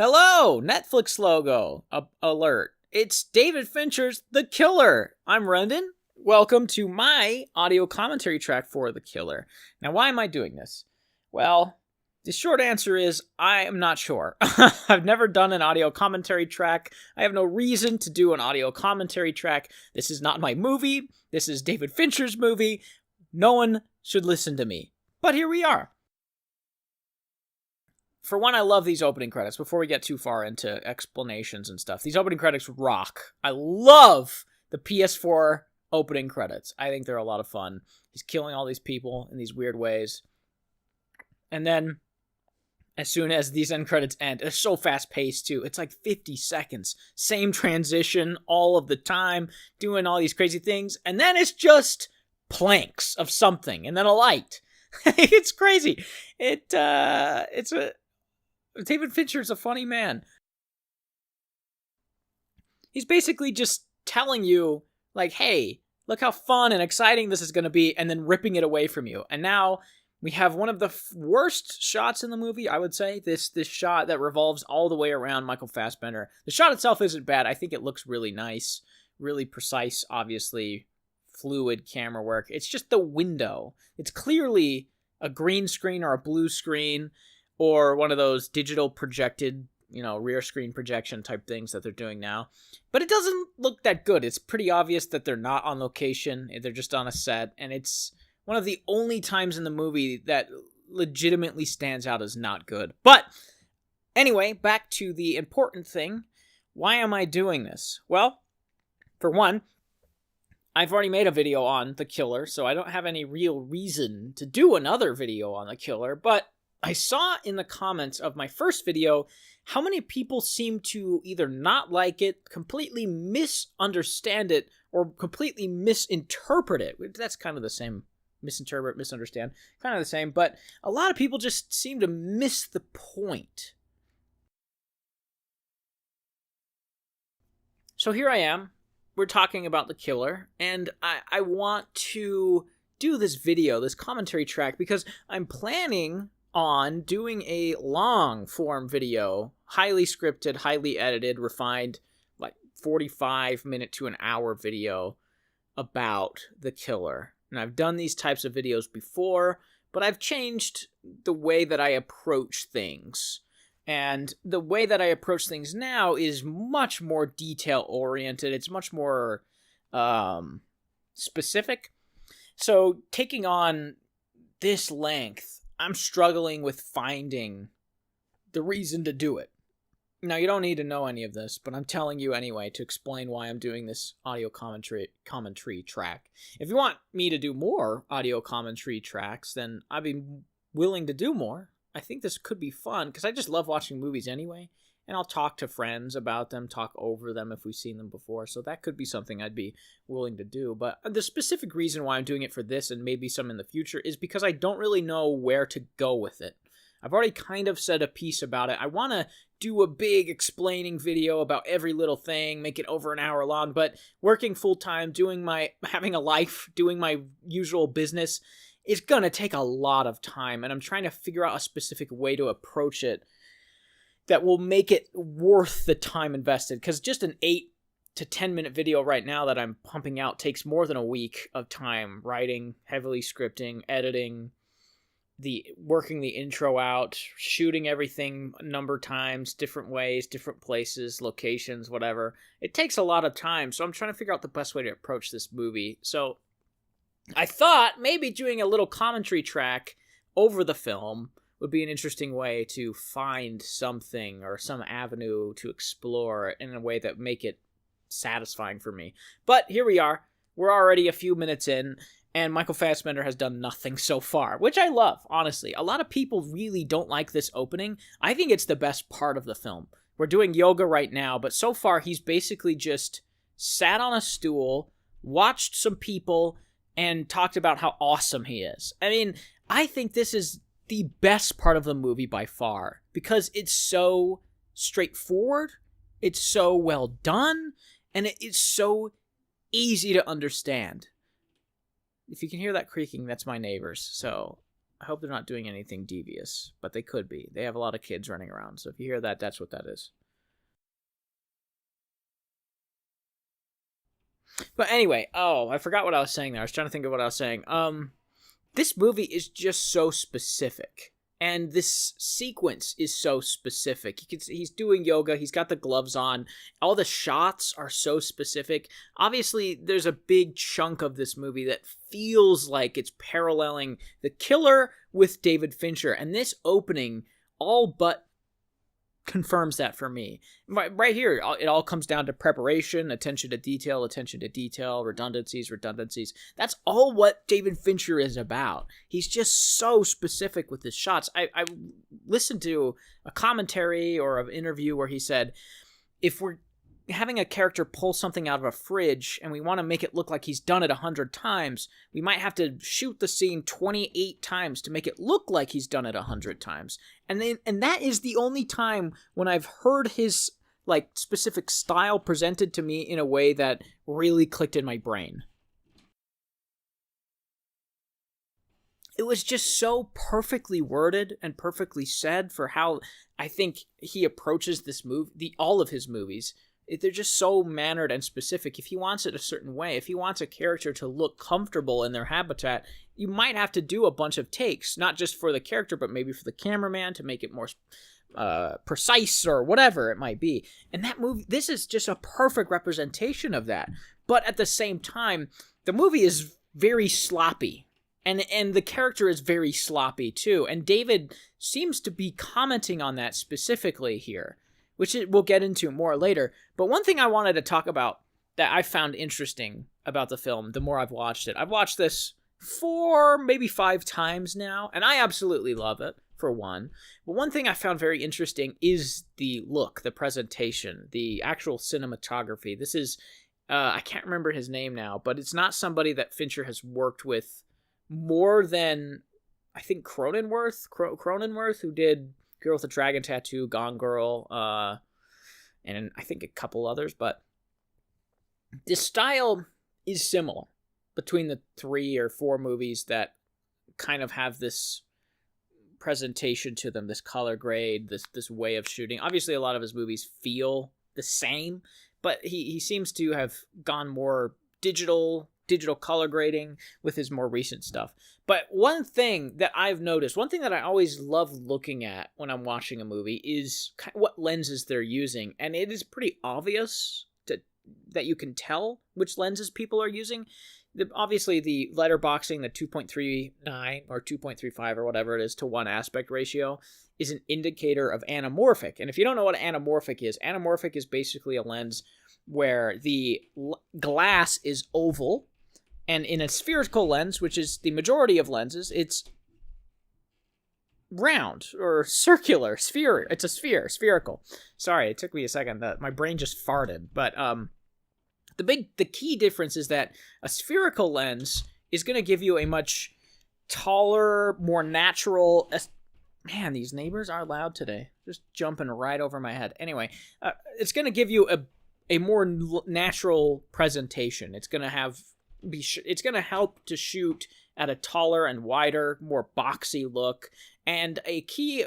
Hello, Netflix logo alert. It's David Fincher's The Killer. I'm Rendan. Welcome to my audio commentary track for The Killer. Now, why am I doing this? Well, the short answer is I am not sure. I've never done an audio commentary track. I have no reason to do an audio commentary track. This is not my movie. This is David Fincher's movie. No one should listen to me. But here we are. For one, I love these opening credits. Before we get too far into explanations and stuff, these opening credits rock. I love the PS4 opening credits. I think they're a lot of fun. He's killing all these people in these weird ways. And then, as soon as these end credits end, it's so fast-paced, too. It's like 50 seconds. Same transition all of the time, doing all these crazy things. And then it's just planks of something, and then a light. It's crazy. David Fincher's a funny man. He's basically just telling you, like, hey, look how fun and exciting this is going to be, and then ripping it away from you. And now we have one of the worst shots in the movie, I would say. This shot that revolves all the way around Michael Fassbender. The shot itself isn't bad. I think it looks really nice, really precise, obviously, fluid camera work. It's just the window. It's clearly a green screen or a blue screen, or one of those digital projected, rear screen projection type things that they're doing now. But it doesn't look that good. It's pretty obvious that they're not on location. They're just on a set. And it's one of the only times in the movie that legitimately stands out as not good. But anyway, back to the important thing. Why am I doing this? Well, for one, I've already made a video on The Killer, so I don't have any real reason to do another video on The Killer. But I saw in the comments of my first video how many people seem to either not like it, completely misunderstand it, or completely misinterpret it. That's kind of the same. Misinterpret, misunderstand. Kind of the same, but a lot of people just seem to miss the point. So here I am. We're talking about The Killer, and I want to do this video, this commentary track, because I'm planning on doing a long-form video, highly scripted, highly edited, refined, like 45-minute to an hour video about The Killer. And I've done these types of videos before, but I've changed the way that I approach things. And the way that I approach things now is much more detail-oriented. It's much more specific. So taking on this length, I'm struggling with finding the reason to do it. Now, you don't need to know any of this, but I'm telling you anyway to explain why I'm doing this audio commentary track. If you want me to do more audio commentary tracks, then I'd be willing to do more. I think this could be fun, because I just love watching movies anyway, and I'll talk to friends about them, talk over them if we've seen them before, so that could be something I'd be willing to do. But the specific reason why I'm doing it for this, and maybe some in the future, is because I don't really know where to go with it. I've already kind of said a piece about it. I want to do a big explaining video about every little thing, make it over an hour long, but working full-time, having a life, doing my usual business, it's going to take a lot of time, and I'm trying to figure out a specific way to approach it that will make it worth the time invested, because just an 8 to 10 minute video right now that I'm pumping out takes more than a week of time, writing, heavily scripting, editing, working the intro out, shooting everything a number of times, different ways, different places, locations, whatever. It takes a lot of time, so I'm trying to figure out the best way to approach this movie. So I thought maybe doing a little commentary track over the film would be an interesting way to find something or some avenue to explore in a way that make it satisfying for me. But here we are. We're already a few minutes in, and Michael Fassbender has done nothing so far, which I love, honestly. A lot of people really don't like this opening. I think it's the best part of the film. We're doing yoga right now, but so far he's basically just sat on a stool, watched some people, and talked about how awesome he is. I mean, I think this is the best part of the movie by far, because it's so straightforward, it's so well done, and it's so easy to understand. If you can hear that creaking, that's my neighbors, so I hope they're not doing anything devious, but they could be. They have a lot of kids running around, so if you hear that, that's what that is. But anyway, I forgot what I was saying there. I was trying to think of what I was saying. This movie is just so specific. And this sequence is so specific. He's doing yoga. He's got the gloves on. All the shots are so specific. Obviously, there's a big chunk of this movie that feels like it's paralleling The Killer with David Fincher. And this opening all but confirms that for me. Right here, it all comes down to preparation, attention to detail, redundancies. That's all what David Fincher is about. He's just so specific with his shots. I listened to a commentary or an interview where he said, if we're having a character pull something out of a fridge and we want to make it look like he's done it 100 times, we might have to shoot the scene 28 times to make it look like he's done it 100 times. And that is the only time when I've heard his like specific style presented to me in a way that really clicked in my brain. It was just so perfectly worded and perfectly said for how I think he approaches this movie, all of his movies. They're just so mannered and specific. If he wants it a certain way, if he wants a character to look comfortable in their habitat, you might have to do a bunch of takes, not just for the character, but maybe for the cameraman to make it more precise or whatever it might be. And that movie, this is just a perfect representation of that. But at the same time, the movie is very sloppy. And the character is very sloppy too. And David seems to be commenting on that specifically here, which we'll get into more later. But one thing I wanted to talk about that I found interesting about the film, the more I've watched it. I've watched this 4, maybe 5 times now, and I absolutely love it, for one. But one thing I found very interesting is the look, the presentation, the actual cinematography. This is, I can't remember his name now, but it's not somebody that Fincher has worked with more than, I think, Cronenworth, who did Girl with a Dragon Tattoo, Gone Girl, and I think a couple others, but the style is similar between the 3 or 4 movies that kind of have this presentation to them, this color grade, this way of shooting. Obviously, a lot of his movies feel the same, but he seems to have gone more digital color grading with his more recent stuff. But one thing that I've noticed, one thing that I always love looking at when I'm watching a movie is what lenses they're using. And it is pretty obvious that you can tell which lenses people are using. Obviously, the letterboxing, the 2.39 or 2.35 or whatever it is to 1 aspect ratio is an indicator of anamorphic. And if you don't know what anamorphic is basically a lens where the glass is oval, and in a spherical lens, which is the majority of lenses, it's round or circular, sphere. It's a sphere, spherical. Sorry, it took me a second. My brain just farted. But the key difference is that a spherical lens is going to give you a much taller, more natural. Man, these neighbors are loud today. Just jumping right over my head. Anyway, it's going to give you a more natural presentation. It's going to help to shoot at a taller and wider, more boxy look. And a key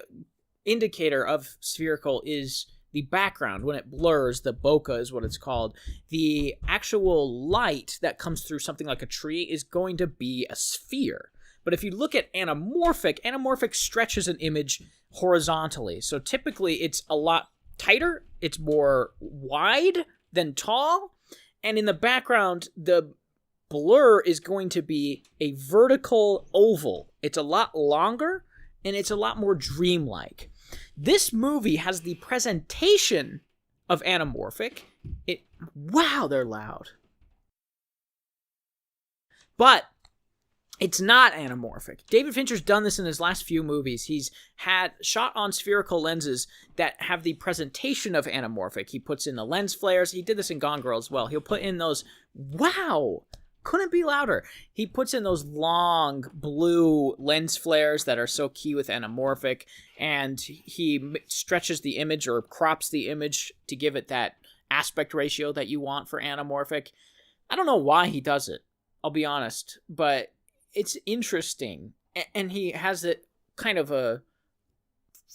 indicator of spherical is the background. When it blurs, the bokeh is what it's called. The actual light that comes through something like a tree is going to be a sphere. But if you look at anamorphic stretches an image horizontally. So typically it's a lot tighter, it's more wide than tall, and in the background, the blur is going to be a vertical oval. It's a lot longer, and it's a lot more dreamlike. This movie has the presentation of anamorphic. Wow, they're loud. But it's not anamorphic. David Fincher's done this in his last few movies. He's had shot on spherical lenses that have the presentation of anamorphic. He puts in the lens flares. He did this in Gone Girl as well. He'll put in those, wow, couldn't be louder. He puts in those long blue lens flares that are so key with anamorphic, and he stretches the image or crops the image to give it that aspect ratio that you want for anamorphic. I don't know why he does it, I'll be honest, but it's interesting. and he has it kind of a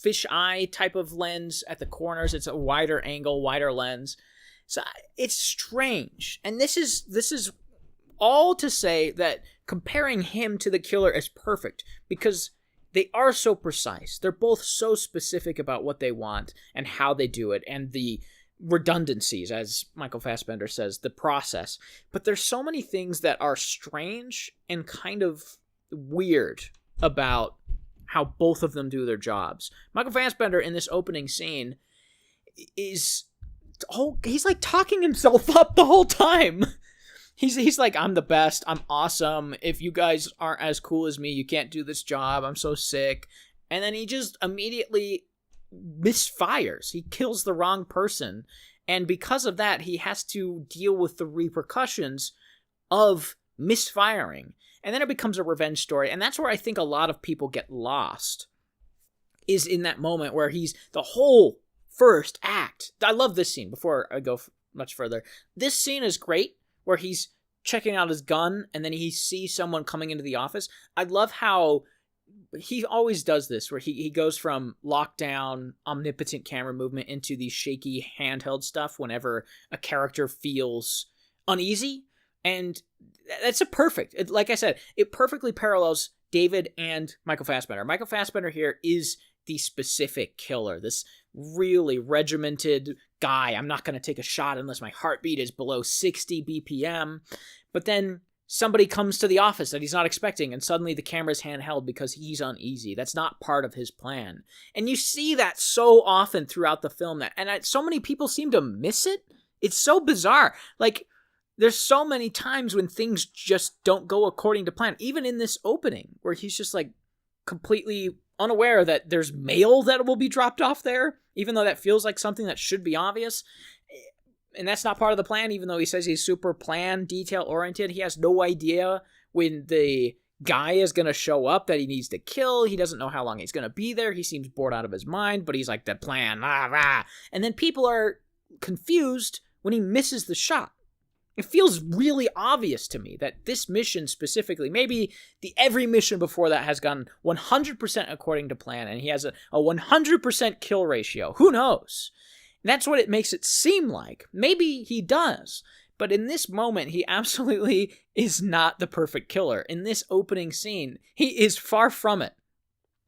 fisheye type of lens at the corners. It's a wider angle, wider lens. So it's strange. And this is all to say that comparing him to the killer is perfect, because they are so precise. They're both so specific about what they want and how they do it, and the redundancies, as Michael Fassbender says, the process. But there's so many things that are strange and kind of weird about how both of them do their jobs. Michael Fassbender in this opening scene he's like talking himself up the whole time. He's like, I'm the best, I'm awesome, if you guys aren't as cool as me, you can't do this job, I'm so sick. And then he just immediately misfires. He kills the wrong person. And because of that, he has to deal with the repercussions of misfiring. And then it becomes a revenge story. And that's where I think a lot of people get lost, is in that moment where he's the whole first act. I love this scene before I go much further. This scene is great, where he's checking out his gun and then he sees someone coming into the office. I love how he always does this, where he goes from lockdown, omnipotent camera movement into the shaky handheld stuff whenever a character feels uneasy. And that's like I said, it perfectly parallels David and Michael Fassbender. Michael Fassbender here is the specific killer, this really regimented guy. I'm not going to take a shot unless my heartbeat is below 60 BPM. But then somebody comes to the office that he's not expecting, and suddenly the camera's handheld because he's uneasy. That's not part of his plan. And you see that so often throughout the film, so many people seem to miss it. It's so bizarre. Like, there's so many times when things just don't go according to plan. Even in this opening, where he's just like completely unaware that there's mail that will be dropped off there, even though that feels like something that should be obvious. And that's not part of the plan, even though he says he's super plan, detail-oriented. He has no idea when the guy is going to show up that he needs to kill. He doesn't know how long he's going to be there. He seems bored out of his mind, but he's like, the plan, rah, rah. And then people are confused when he misses the shot. It feels really obvious to me that this mission specifically, maybe every mission before that has gone 100% according to plan, and he has a 100% kill ratio. Who knows? And that's what it makes it seem like. Maybe he does. But in this moment, he absolutely is not the perfect killer. In this opening scene, he is far from it.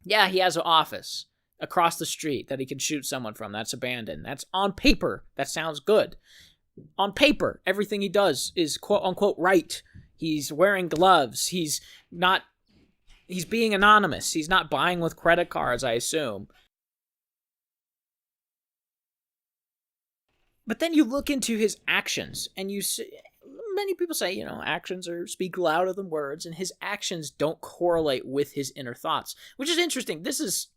Yeah, he has an office across the street that he can shoot someone from. That's abandoned. That's on paper. That sounds good. On paper, everything he does is quote-unquote right. He's wearing gloves. He's being anonymous. He's not buying with credit cards, I assume. But then you look into his actions, and you see, many people say, actions speak louder than words, and his actions don't correlate with his inner thoughts, which is interesting. This is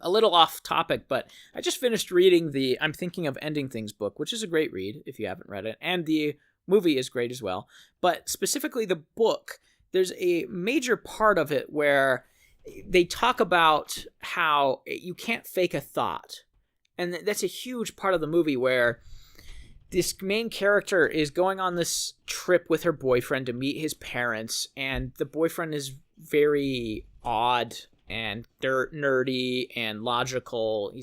a little off topic, but I just finished reading the I'm Thinking of Ending Things book, which is a great read if you haven't read it, and the movie is great as well. But specifically the book, there's a major part of it where they talk about how you can't fake a thought. And that's a huge part of the movie, where this main character is going on this trip with her boyfriend to meet his parents, and the boyfriend is very odd and nerdy and logical.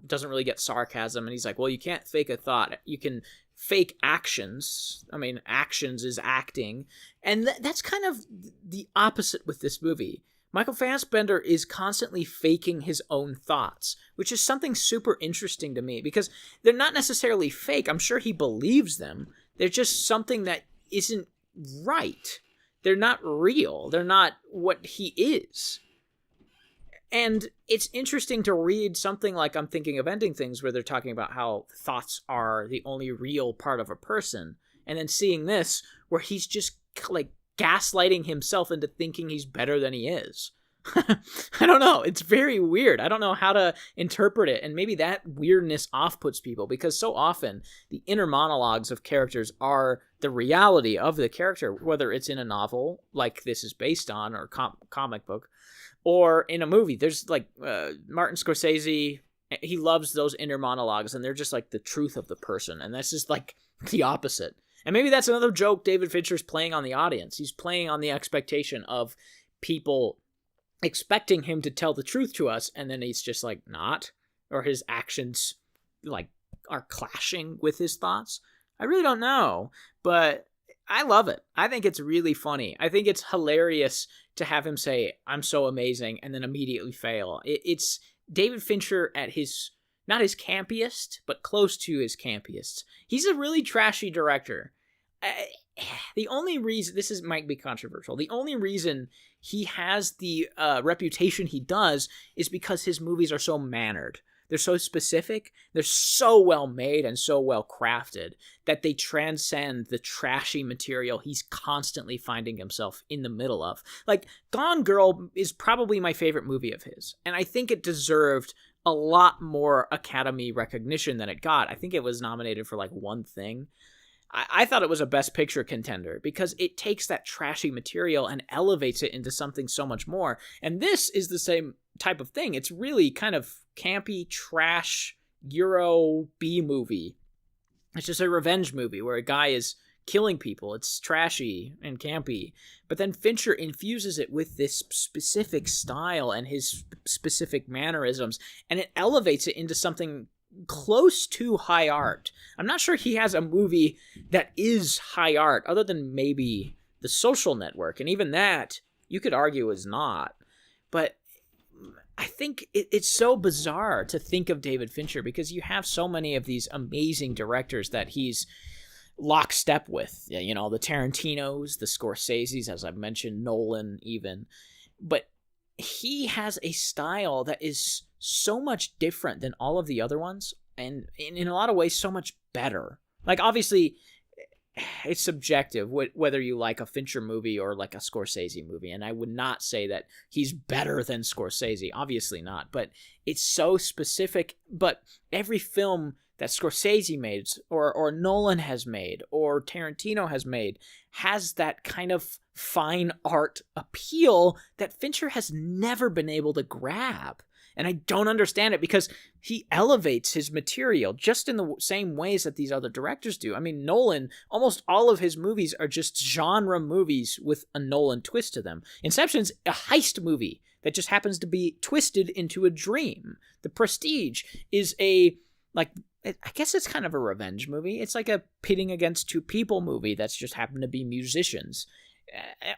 Doesn't really get sarcasm, and he's like, well, you can't fake a thought. You can fake actions. I mean, actions is acting. And that's kind of the opposite with this movie. Michael Fassbender is constantly faking his own thoughts, which is something super interesting to me, because they're not necessarily fake. I'm sure he believes them. They're just something that isn't right. They're not real. They're not what he is. And it's interesting to read something like I'm Thinking of Ending Things, where they're talking about how thoughts are the only real part of a person, and then seeing this where he's just like gaslighting himself into thinking he's better than he is. I don't know. It's very weird. I don't know how to interpret it. And maybe that weirdness off-puts people, because so often the inner monologues of characters are the reality of the character, whether it's in a novel like this is based on, or comic book, or in a movie. There's like Martin Scorsese, he loves those inner monologues, and they're just like the truth of the person. And this is like the opposite. And maybe that's another joke David Fincher's playing on the audience. He's playing on the expectation of people expecting him to tell the truth to us, and then he's just like not, or his actions like are clashing with his thoughts. I really don't know, but I love it. I think it's really funny. I think it's hilarious to have him say, I'm so amazing, and then immediately fail. It's David Fincher at his, not his campiest, but close to his campiest. He's a really trashy director. The only reason, might be controversial, the only reason he has the reputation he does is because his movies are so mannered. They're so specific, they're so well made and so well crafted that they transcend the trashy material he's constantly finding himself in the middle of. Like, Gone Girl is probably my favorite movie of his, and I think it deserved a lot more Academy recognition than it got. I think it was nominated for like one thing. I thought it was a Best Picture contender because it takes that trashy material and elevates it into something so much more. And this is the same type of thing. It's really kind of campy, trash, Euro B movie. It's just a revenge movie where a guy is killing people. It's trashy and campy. But then Fincher infuses it with this specific style and his specific mannerisms, and it elevates it into something close to high art. I'm not sure he has a movie that is high art other than maybe The Social Network, and even that you could argue is not. But I think it's so bizarre to think of David Fincher because you have so many of these amazing directors that he's lockstep with. You know, the Tarantinos, the Scorseses, as I've mentioned, Nolan even. But he has a style that is so much different than all of the other ones, and in a lot of ways so much better. Like, obviously it's subjective whether you like a Fincher movie or like a Scorsese movie, and I would not say that he's better than Scorsese, obviously not, but it's so specific. But every film that Scorsese made or Nolan has made or Tarantino has made has that kind of fine art appeal that Fincher has never been able to grab. And I don't understand it because he elevates his material just in the same ways that these other directors do. I mean, Nolan, almost all of his movies are just genre movies with a Nolan twist to them. Inception's a heist movie that just happens to be twisted into a dream. The Prestige is I guess it's kind of a revenge movie. It's like a pitting against two people movie that's just happened to be musicians.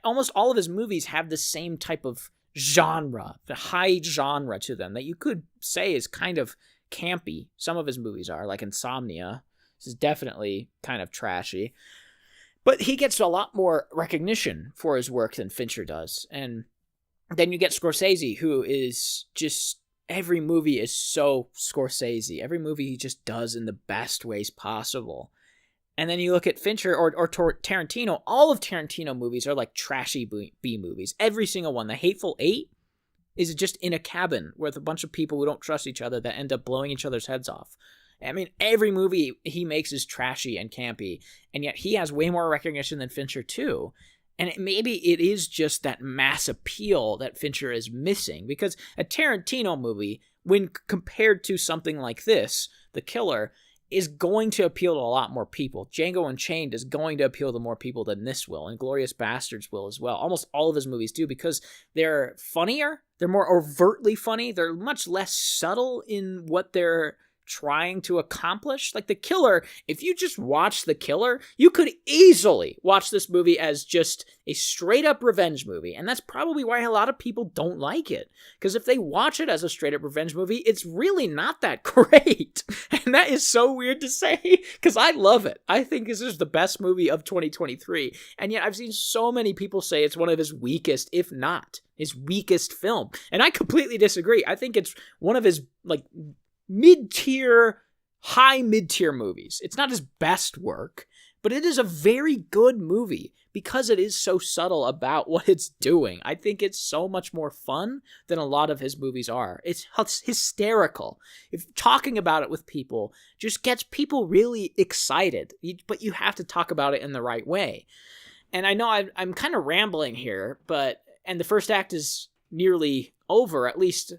Almost all of his movies have the same type of genre, the high genre to them that you could say is kind of campy. Some of his movies are, like Insomnia. This is definitely kind of trashy. But he gets a lot more recognition for his work than Fincher does. And then you get Scorsese, who is just, every movie is so Scorsese. Every movie he just does in the best ways possible. And then you look at Fincher or Tarantino. All of Tarantino movies are like trashy B movies. Every single one. The Hateful Eight is just in a cabin with a bunch of people who don't trust each other that end up blowing each other's heads off. I mean, every movie he makes is trashy and campy, and yet he has way more recognition than Fincher too. And maybe it is just that mass appeal that Fincher is missing, because a Tarantino movie, when compared to something like this, The Killer, is going to appeal to a lot more people. Django Unchained is going to appeal to more people than this will, and Inglourious Basterds will as well. Almost all of his movies do, because they're funnier, they're more overtly funny, they're much less subtle in what they're trying to accomplish. Like The Killer, if you just watch The Killer, you could easily watch this movie as just a straight up revenge movie, and that's probably why a lot of people don't like it, because if they watch it as a straight up revenge movie, it's really not that great. And that is so weird to say, because I love it. I think this is the best movie of 2023, and yet I've seen so many people say it's one of his weakest, if not his weakest film, and I completely disagree. I think it's one of his like high mid-tier movies. It's not his best work, but it is a very good movie because it is so subtle about what it's doing. I think it's so much more fun than a lot of his movies are. It's hysterical. If talking about it with people just gets people really excited, but you have to talk about it in the right way. And I know I'm kind of rambling here, and the first act is nearly over, at least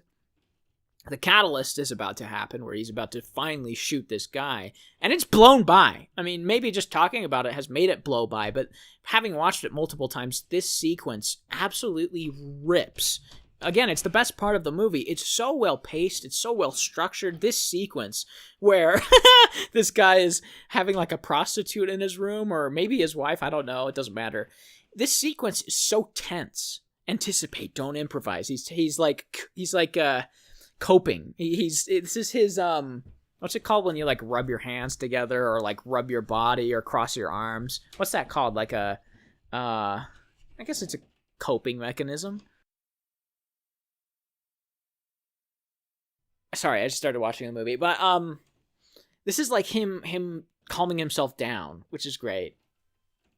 the catalyst is about to happen where he's about to finally shoot this guy, and it's blown by. I mean, maybe just talking about it has made it blow by, but having watched it multiple times, this sequence absolutely rips. Again, it's the best part of the movie. It's so well paced, it's so well structured. This sequence where this guy is having like a prostitute in his room, or maybe his wife, I don't know, it doesn't matter. This sequence is so tense. Anticipate, don't improvise. He's like coping. This is his what's it called when you like rub your hands together or like rub your body or cross your arms? What's that called? Like a I guess it's a coping mechanism. Sorry, I just started watching the movie, but this is like him calming himself down, which is great.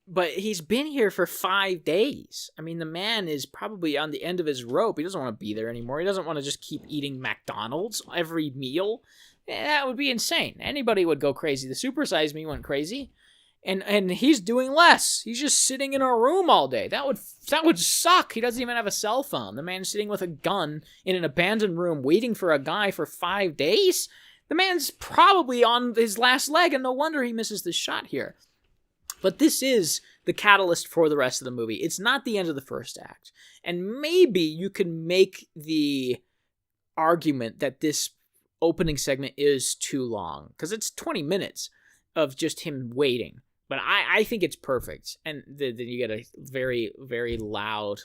But he's been here for 5 days. I mean, the man is probably on the end of his rope. He doesn't want to be there anymore. He doesn't want to just keep eating McDonald's every meal. That would be insane. Anybody would go crazy. The Super Size Me went crazy. And he's doing less. He's just sitting in a room all day. That would suck. He doesn't even have a cell phone. The man's sitting with a gun in an abandoned room waiting for a guy for 5 days. The man's probably on his last leg, and no wonder he misses this shot here. But this is the catalyst for the rest of the movie. It's not the end of the first act. And maybe you can make the argument that this opening segment is too long, because it's 20 minutes of just him waiting. But I think it's perfect. And then you get a very, very loud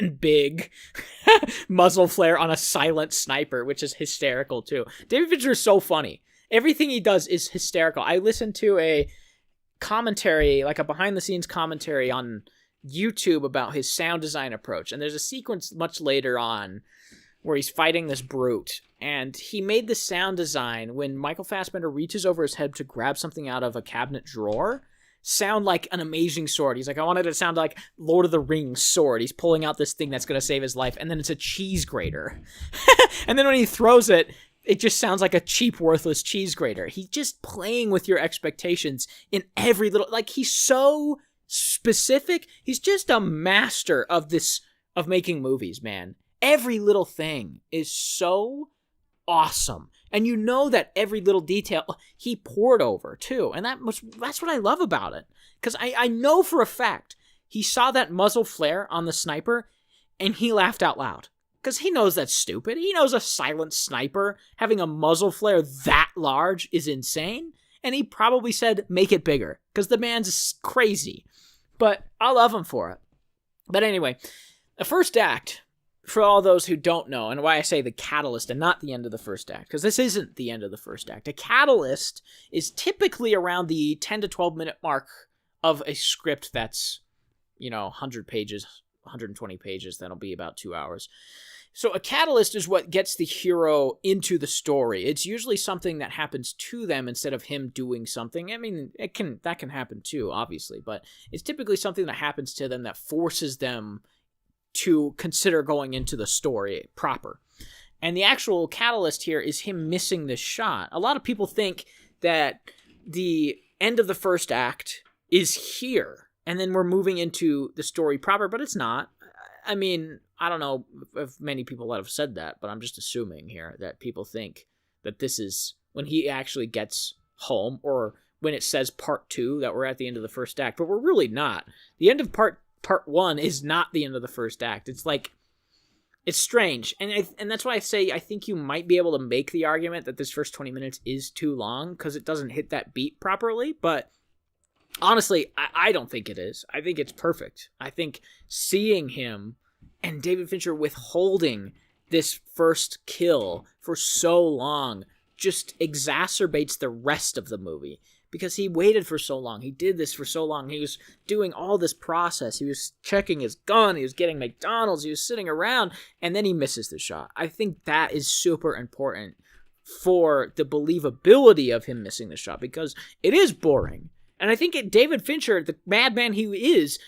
and big muzzle flare on a silent sniper, which is hysterical too. David Fincher is so funny. Everything he does is hysterical. I listened to a commentary, like a behind-the-scenes commentary on YouTube about his sound design approach. And there's a sequence much later on where he's fighting this brute. And he made the sound design when Michael Fassbender reaches over his head to grab something out of a cabinet drawer sound like an amazing sword. He's like, I wanted it to sound like Lord of the Rings sword. He's pulling out this thing that's going to save his life, and then it's a cheese grater. And then when he throws it, it just sounds like a cheap, worthless cheese grater. He's just playing with your expectations in every little... Like, he's so specific. He's just a master of making movies, man. Every little thing is so awesome. And you know that every little detail he poured over, too. And that's what I love about it. Because I know for a fact he saw that muzzle flare on the sniper, and he laughed out loud. Because he knows that's stupid. He knows a silent sniper having a muzzle flare that large is insane. And he probably said, make it bigger. Because the man's crazy. But I love him for it. But anyway, the first act, for all those who don't know, and why I say the catalyst and not the end of the first act, because this isn't the end of the first act. A catalyst is typically around the 10 to 12 minute mark of a script that's, 100 pages, 120 pages. That'll be about 2 hours. So a catalyst is what gets the hero into the story. It's usually something that happens to them instead of him doing something. I mean, that can happen too, obviously, but it's typically something that happens to them that forces them to consider going into the story proper. And the actual catalyst here is him missing this shot. A lot of people think that the end of the first act is here, and then we're moving into the story proper, but it's not. I mean, I don't know if many people have said that, but I'm just assuming here that people think that this is when he actually gets home, or when it says part 2, that we're at the end of the first act, but we're really not. The end of part 1 is not the end of the first act. It's like, it's strange. And that's why I say I think you might be able to make the argument that this first 20 minutes is too long, because it doesn't hit that beat properly, but honestly, I don't think it is. I think it's perfect. I think seeing him and David Fincher withholding this first kill for so long just exacerbates the rest of the movie. Because he waited for so long. He did this for so long. He was doing all this process. He was checking his gun. He was getting McDonald's. He was sitting around. And then he misses the shot. I think that is super important for the believability of him missing the shot. Because it is boring. And I think David Fincher, the madman he is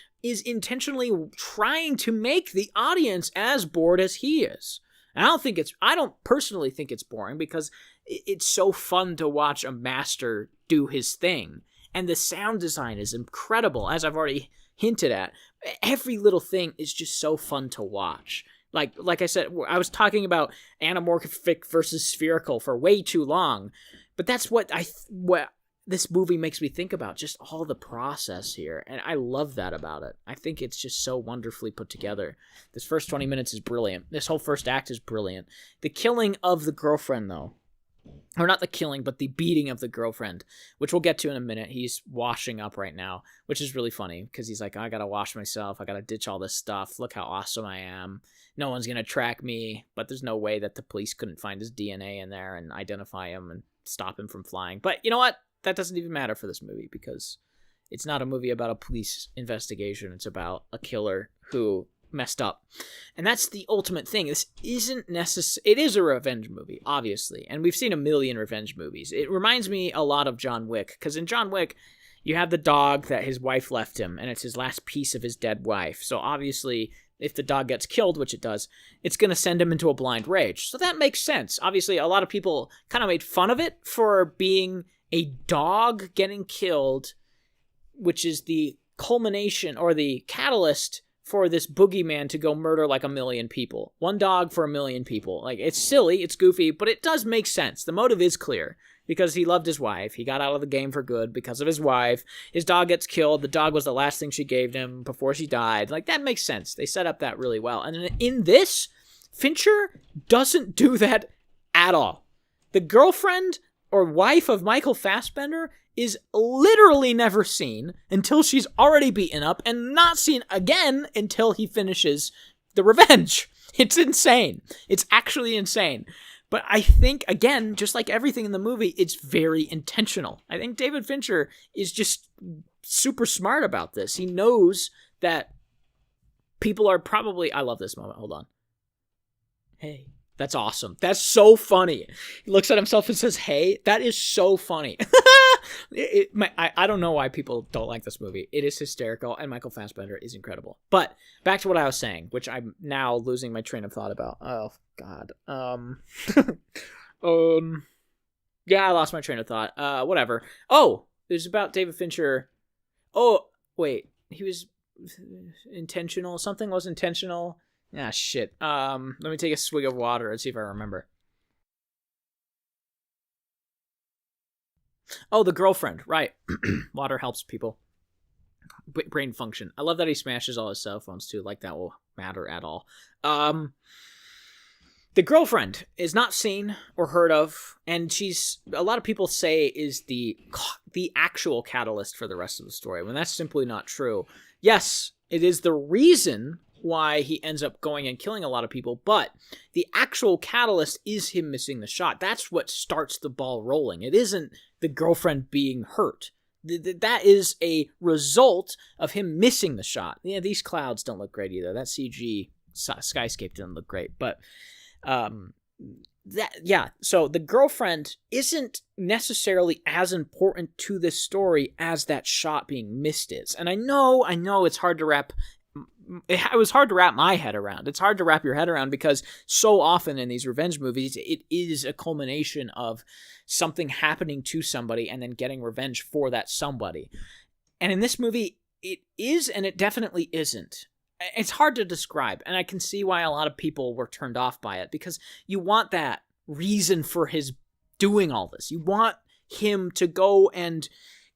intentionally trying to make the audience as bored as he is. And I don't personally think it's boring, because it's so fun to watch a master do his thing. And the sound design is incredible, as I've already hinted at. Every little thing is just so fun to watch. Like I said, I was talking about anamorphic versus spherical for way too long, but that's what this movie makes me think about, just all the process here, and I love that about it. I think it's just so wonderfully put together. This first 20 minutes is brilliant. This whole first act is brilliant. The killing of the girlfriend, though, or not the killing, but the beating of the girlfriend, which we'll get to in a minute. He's washing up right now, which is really funny, because he's like, I gotta wash myself, I gotta ditch all this stuff, look how awesome I am, no one's gonna track me, but there's no way that the police couldn't find his DNA in there and identify him and stop him from flying. But you know what? That doesn't even matter for this movie, because it's not a movie about a police investigation. It's about a killer who messed up. And that's the ultimate thing. This isn't necessary. It is a revenge movie, obviously. And we've seen a million revenge movies. It reminds me a lot of John Wick, because in John Wick, you have the dog that his wife left him, and it's his last piece of his dead wife. So obviously, if the dog gets killed, which it does, it's going to send him into a blind rage. So that makes sense. Obviously, a lot of people kind of made fun of it for being a dog getting killed, which is the culmination or the catalyst for this boogeyman to go murder like a million people. One dog for a million people. Like, it's silly, it's goofy, but it does make sense. The motive is clear, because he loved his wife. He got out of the game for good because of his wife. His dog gets killed. The dog was the last thing she gave him before she died. Like, that makes sense. They set up that really well. And in this, Fincher doesn't do that at all. The girlfriend or wife of Michael Fassbender is literally never seen until she's already beaten up, and not seen again until he finishes the revenge. It's insane. It's actually insane. But I think, again, just like everything in the movie, it's very intentional. I think David Fincher is just super smart about this. He knows that people are probably... I love this moment. Hold on. Hey. That's awesome. That's so funny. He looks at himself and says, hey, that is so funny. I don't know why people don't like this movie. It is hysterical, and Michael Fassbender is incredible. But back to what I was saying, which I'm now losing my train of thought about. Oh, God. Yeah, I lost my train of thought. Whatever. Oh, it was about David Fincher. Oh, wait. He was intentional. Something was intentional. Ah, shit. Let me take a swig of water and see if I remember. Oh, the girlfriend. Right. Water helps people. Brain function. I love that he smashes all his cell phones, too. Like that will matter at all. The girlfriend is not seen or heard of, and she's, a lot of people say, is the actual catalyst for the rest of the story, when that's simply not true. Yes, it is the reason why he ends up going and killing a lot of people, but the actual catalyst is him missing the shot. That's what starts the ball rolling. It isn't the girlfriend being hurt. That is a result of him missing the shot. Yeah, these clouds don't look great either. That CG skyscape didn't look great, but so the girlfriend isn't necessarily as important to this story as that shot being missed is. And I know it's hard to wrap. It was hard to wrap my head around. It's hard to wrap your head around, because so often in these revenge movies, it is a culmination of something happening to somebody and then getting revenge for that somebody. And in this movie, it is, and it definitely isn't. It's hard to describe, and I can see why a lot of people were turned off by it, because you want that reason for his doing all this. You want him to go and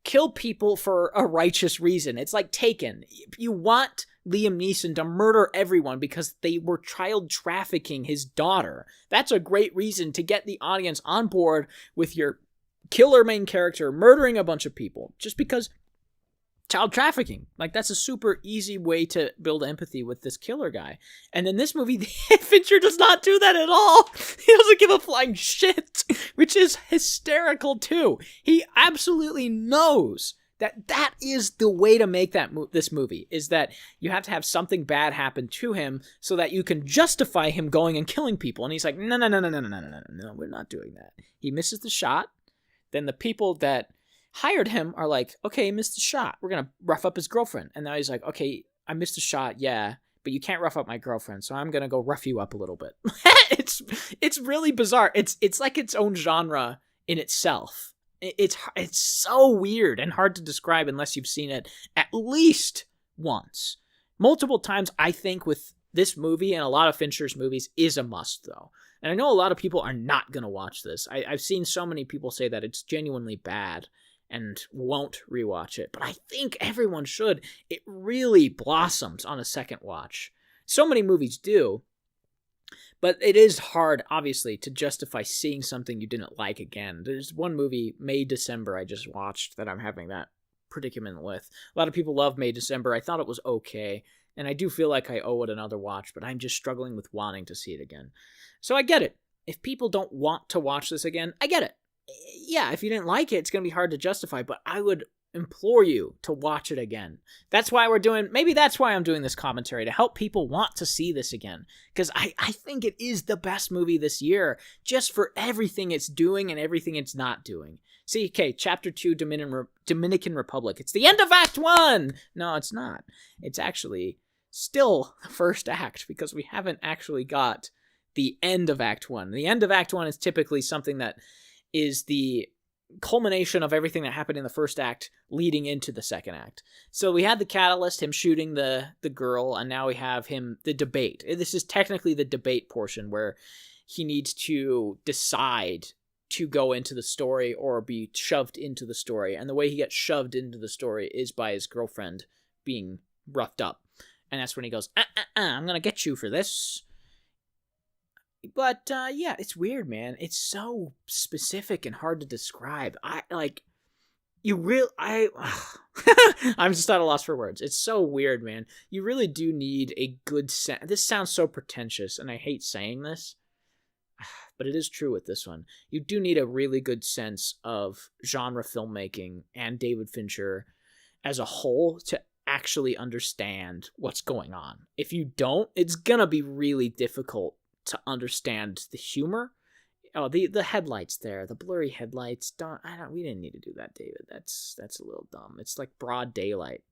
kill people for a righteous reason. It's like Taken. You want Liam Neeson to murder everyone because they were child trafficking his daughter. That's a great reason to get the audience on board with your killer main character murdering a bunch of people, just because child trafficking. Like, that's a super easy way to build empathy with this killer guy. And in this movie, Fincher does not do that at all. He doesn't give a flying shit, which is hysterical too. He absolutely knows that is the way to make this movie, is that you have to have something bad happen to him so that you can justify him going and killing people. And he's like, no, we're not doing that. He misses the shot. Then the people that hired him are like, okay, he missed the shot. We're going to rough up his girlfriend. And now he's like, okay, I missed the shot, yeah, but you can't rough up my girlfriend, so I'm going to go rough you up a little bit. It's really bizarre. It's like its own genre in itself. It's so weird and hard to describe unless you've seen it at least once. Multiple times, I think, with This movie and a lot of Fincher's movies is a must, though. And I know a lot of people are not going to watch this. I've seen so many people say that it's genuinely bad and won't rewatch it. But I think everyone should. It really blossoms on a second watch. So many movies do. But it is hard, obviously, to justify seeing something you didn't like again. There's one movie, May, December, I just watched that I'm having that predicament with. A lot of people love May, December. I thought it was okay. And I do feel like I owe it another watch, but I'm just struggling with wanting to see it again. So I get it. If people don't want to watch this again, I get it. Yeah, if you didn't like it, it's going to be hard to justify, but I would implore you to watch it again. That's why maybe that's why I'm doing this commentary, to help people want to see this again. Because I think it is the best movie this year, just for everything it's doing and everything it's not doing. See, okay, Chapter 2, Dominican Republic. It's the end of Act 1! No, it's not. It's actually still the first act, because we haven't actually got the end of Act 1. The end of Act 1 is typically something that is the culmination of everything that happened in the first act leading into the second act. So we had the catalyst, him shooting the girl, and now we have the debate. This is technically the debate portion where he needs to decide to go into the story or be shoved into the story. And the way he gets shoved into the story is by his girlfriend being roughed up. And that's when he goes, I'm going to get you for this. But, yeah, it's weird, man. It's so specific and hard to describe. I'm just at a loss for words. It's so weird, man. You really do need a good sense. This sounds so pretentious, and I hate saying this, but it is true with this one. You do need a really good sense of genre filmmaking and David Fincher as a whole to actually understand what's going on. If you don't, it's gonna be really difficult to understand the humor. Oh, the headlights there, the blurry headlights. We didn't need to do that, David. That's a little dumb. It's like broad daylight.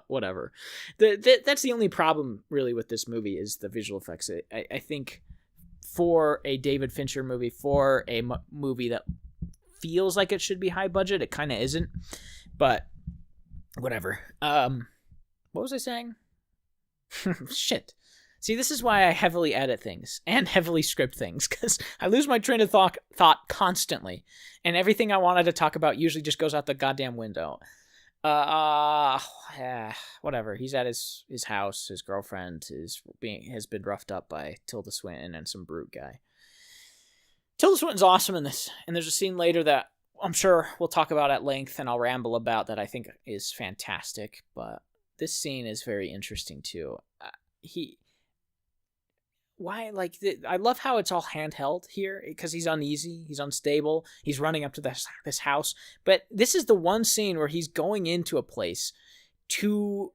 Whatever. That's the only problem really with this movie is the visual effects. I think for a David Fincher movie, for a movie that feels like it should be high budget, it kind of isn't. But whatever. What was I saying? Shit. See, this is why I heavily edit things and heavily script things, because I lose my train of thought constantly, and everything I wanted to talk about usually just goes out the goddamn window. Whatever. He's at his house. His girlfriend has been roughed up by Tilda Swinton and some brute guy. Tilda Swinton's awesome in this, and there's a scene later that I'm sure we'll talk about at length, and I'll ramble about that I think is fantastic. But this scene is very interesting too. I love how it's all handheld here, because he's uneasy, he's unstable, he's running up to this house. But this is the one scene where he's going into a place to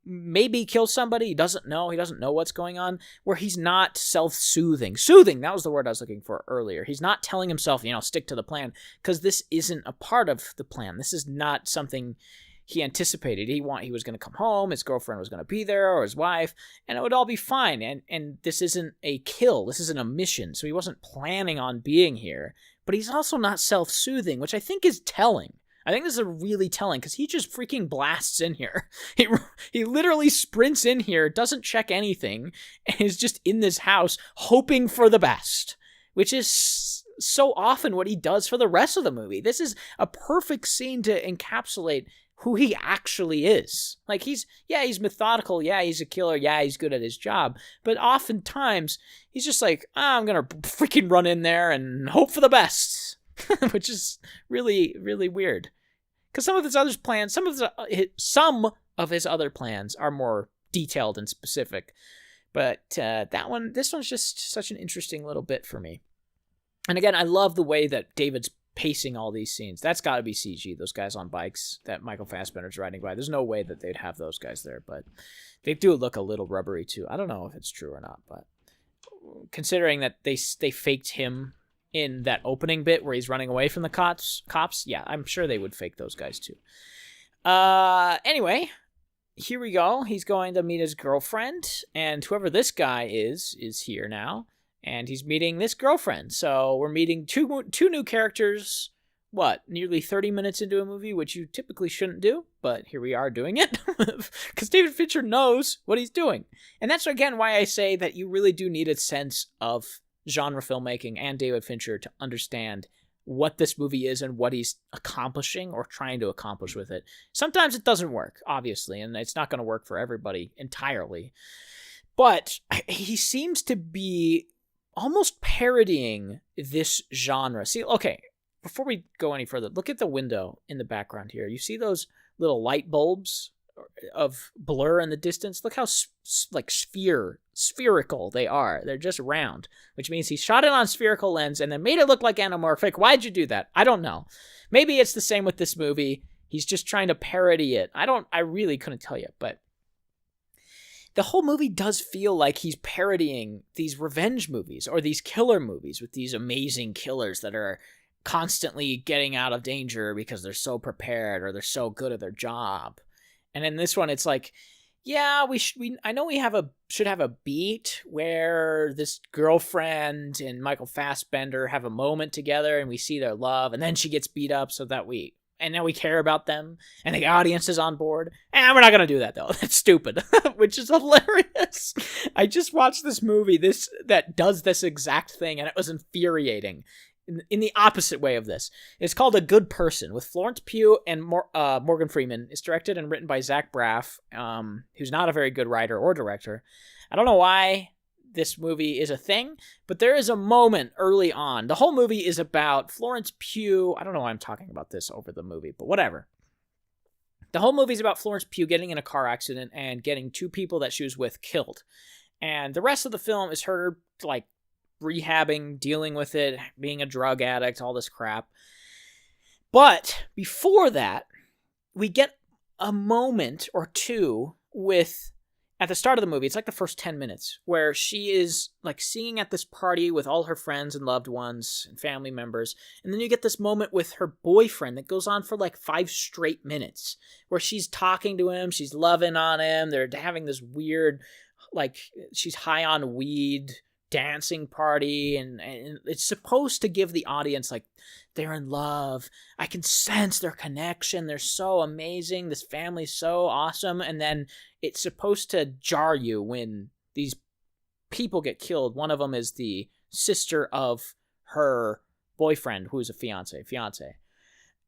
maybe kill somebody. He doesn't know what's going on, where he's not self-soothing. Soothing, that was the word I was looking for earlier. He's not telling himself, stick to the plan, because this isn't a part of the plan. This is not something he anticipated. He was going to come home, his girlfriend was going to be there, or his wife, and it would all be fine. And this isn't a kill. This isn't a mission. So he wasn't planning on being here. But he's also not self-soothing, which I think is telling. I think this is really telling, because he just freaking blasts in here. He literally sprints in here, doesn't check anything, and is just in this house hoping for the best, which is so often what he does for the rest of the movie. This is a perfect scene to encapsulate who he actually is. Like, he's methodical, he's a killer, he's good at his job, but oftentimes he's just like, I'm gonna freaking run in there and hope for the best, which is really, really weird. Because some of his other plans, some of his other plans are more detailed and specific, but this one's just such an interesting little bit for me. And again, I love the way that David's pacing all these scenes. That's got to be CG, those guys on bikes that Michael Fassbender's riding by. There's no way that they'd have those guys there, but they do look a little rubbery too. I don't know if it's true or not, but considering that they faked him in that opening bit where he's running away from the cops, yeah, I'm sure they would fake those guys too. Anyway, here we go. He's going to meet his girlfriend, and whoever this guy is here now. And he's meeting this girlfriend. So we're meeting two new characters nearly 30 minutes into a movie, which you typically shouldn't do, but here we are doing it because David Fincher knows what he's doing. And that's, again, why I say that you really do need a sense of genre filmmaking and David Fincher to understand what this movie is and what he's accomplishing or trying to accomplish with it. Sometimes it doesn't work, obviously, and it's not going to work for everybody entirely. But he seems to be almost parodying this genre. See, okay, before we go any further, look at the window in the background here. You see those little light bulbs of blur in the distance? Look how spherical they are. They're just round, which means he shot it on spherical lens and then made it look like anamorphic. Why'd you do that? I don't know. Maybe it's the same with this movie. He's just trying to parody it. I really couldn't tell you, but the whole movie does feel like he's parodying these revenge movies or these killer movies with these amazing killers that are constantly getting out of danger because they're so prepared or they're so good at their job. And in this one, it's like, yeah, I know we should have a beat where this girlfriend and Michael Fassbender have a moment together and we see their love, and then she gets beat up and now we care about them, and the audience is on board. And we're not going to do that, though. That's stupid, which is hilarious. I just watched this movie that does this exact thing, and it was infuriating in the opposite way of this. It's called A Good Person with Florence Pugh and Morgan Freeman. It's directed and written by Zach Braff, who's not a very good writer or director. I don't know why this movie is a thing, but there is a moment early on. The whole movie is about Florence Pugh. I don't know why I'm talking about this over the movie, but whatever. The whole movie is about Florence Pugh getting in a car accident and getting two people that she was with killed. And the rest of the film is her, like, rehabbing, dealing with it, being a drug addict, all this crap. But before that, we get a moment or two at the start of the movie, it's like the first 10 minutes, where she is like singing at this party with all her friends and loved ones and family members. And then you get this moment with her boyfriend that goes on for like 5 straight minutes, where she's talking to him, she's loving on him. They're having this weird, like, she's high on weed dancing party, and it's supposed to give the audience like they're in love. I can sense their connection. They're so amazing. This family's so awesome. And then it's supposed to jar you when these people get killed. One of them is the sister of her boyfriend, who's a fiance.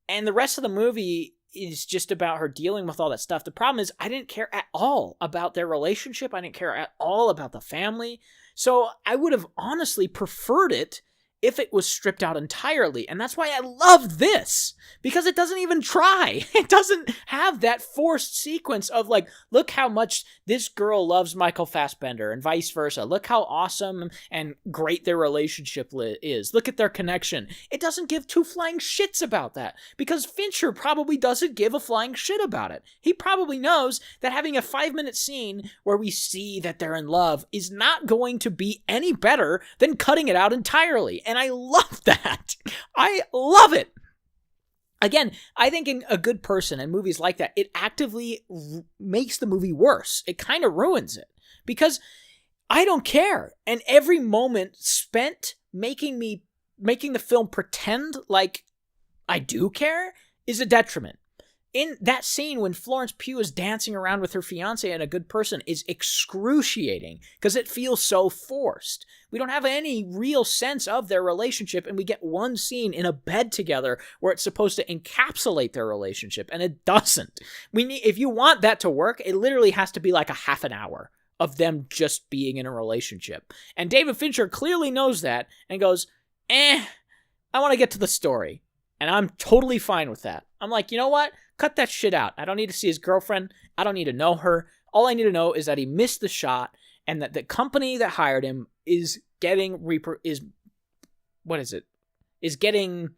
And the rest of the movie is just about her dealing with all that stuff. The problem is I didn't care at all about their relationship. I didn't care at all about the family. So I would have honestly preferred it if it was stripped out entirely. And that's why I love this, because it doesn't even try. It doesn't have that forced sequence of like, look how much this girl loves Michael Fassbender and vice versa. Look how awesome and great their relationship is. Look at their connection. It doesn't give two flying shits about that, because Fincher probably doesn't give a flying shit about it. He probably knows that having a 5-minute scene where we see that they're in love is not going to be any better than cutting it out entirely. And I love that. I love it. Again, I think in A Good Person and movies like that, it actively makes the movie worse. It kind of ruins it, because I don't care. And every moment spent making the film pretend like I do care is a detriment. In that scene when Florence Pugh is dancing around with her fiance and A Good Person is excruciating because it feels so forced. We don't have any real sense of their relationship, and we get one scene in a bed together where it's supposed to encapsulate their relationship, and it doesn't. If you want that to work, it literally has to be like a half an hour of them just being in a relationship. And David Fincher clearly knows that and goes, I want to get to the story. And I'm totally fine with that. I'm like, you know what? Cut that shit out. I don't need to see his girlfriend. I don't need to know her. All I need to know is that he missed the shot, and that the company that hired him is getting getting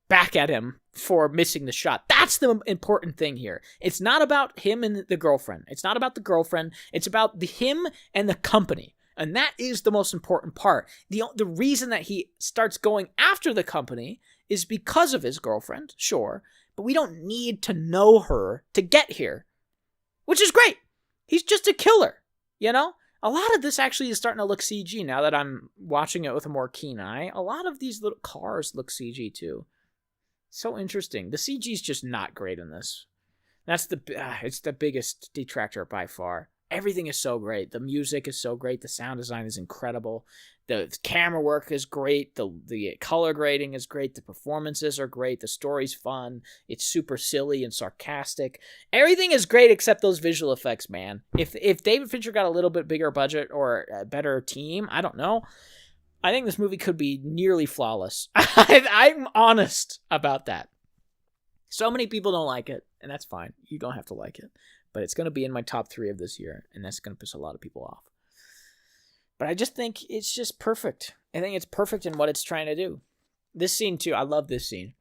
back at him for missing the shot. That's the important thing here. It's not about him and the girlfriend. It's not about the girlfriend. It's about him and the company. And that is the most important part. The reason that he starts going after the company is because of his girlfriend, sure, but we don't need to know her to get here, which is great. He's just a killer, you know? A lot of this actually is starting to look CG now that I'm watching it with a more keen eye. A lot of these little cars look CG too. So interesting. The CG's just not great in this. That's it's the biggest detractor by far. Everything is so great. The music is so great. The sound design is incredible. The camera work is great. The color grading is great. The performances are great. The story's fun. It's super silly and sarcastic. Everything is great except those visual effects, man. If David Fincher got a little bit bigger budget or a better team, I don't know, I think this movie could be nearly flawless. I'm honest about that. So many people don't like it, and that's fine. You don't have to like it. But it's going to be in my top 3 of this year, and that's going to piss a lot of people off. But I just think it's just perfect. I think it's perfect in what it's trying to do. This scene, too, I love this scene.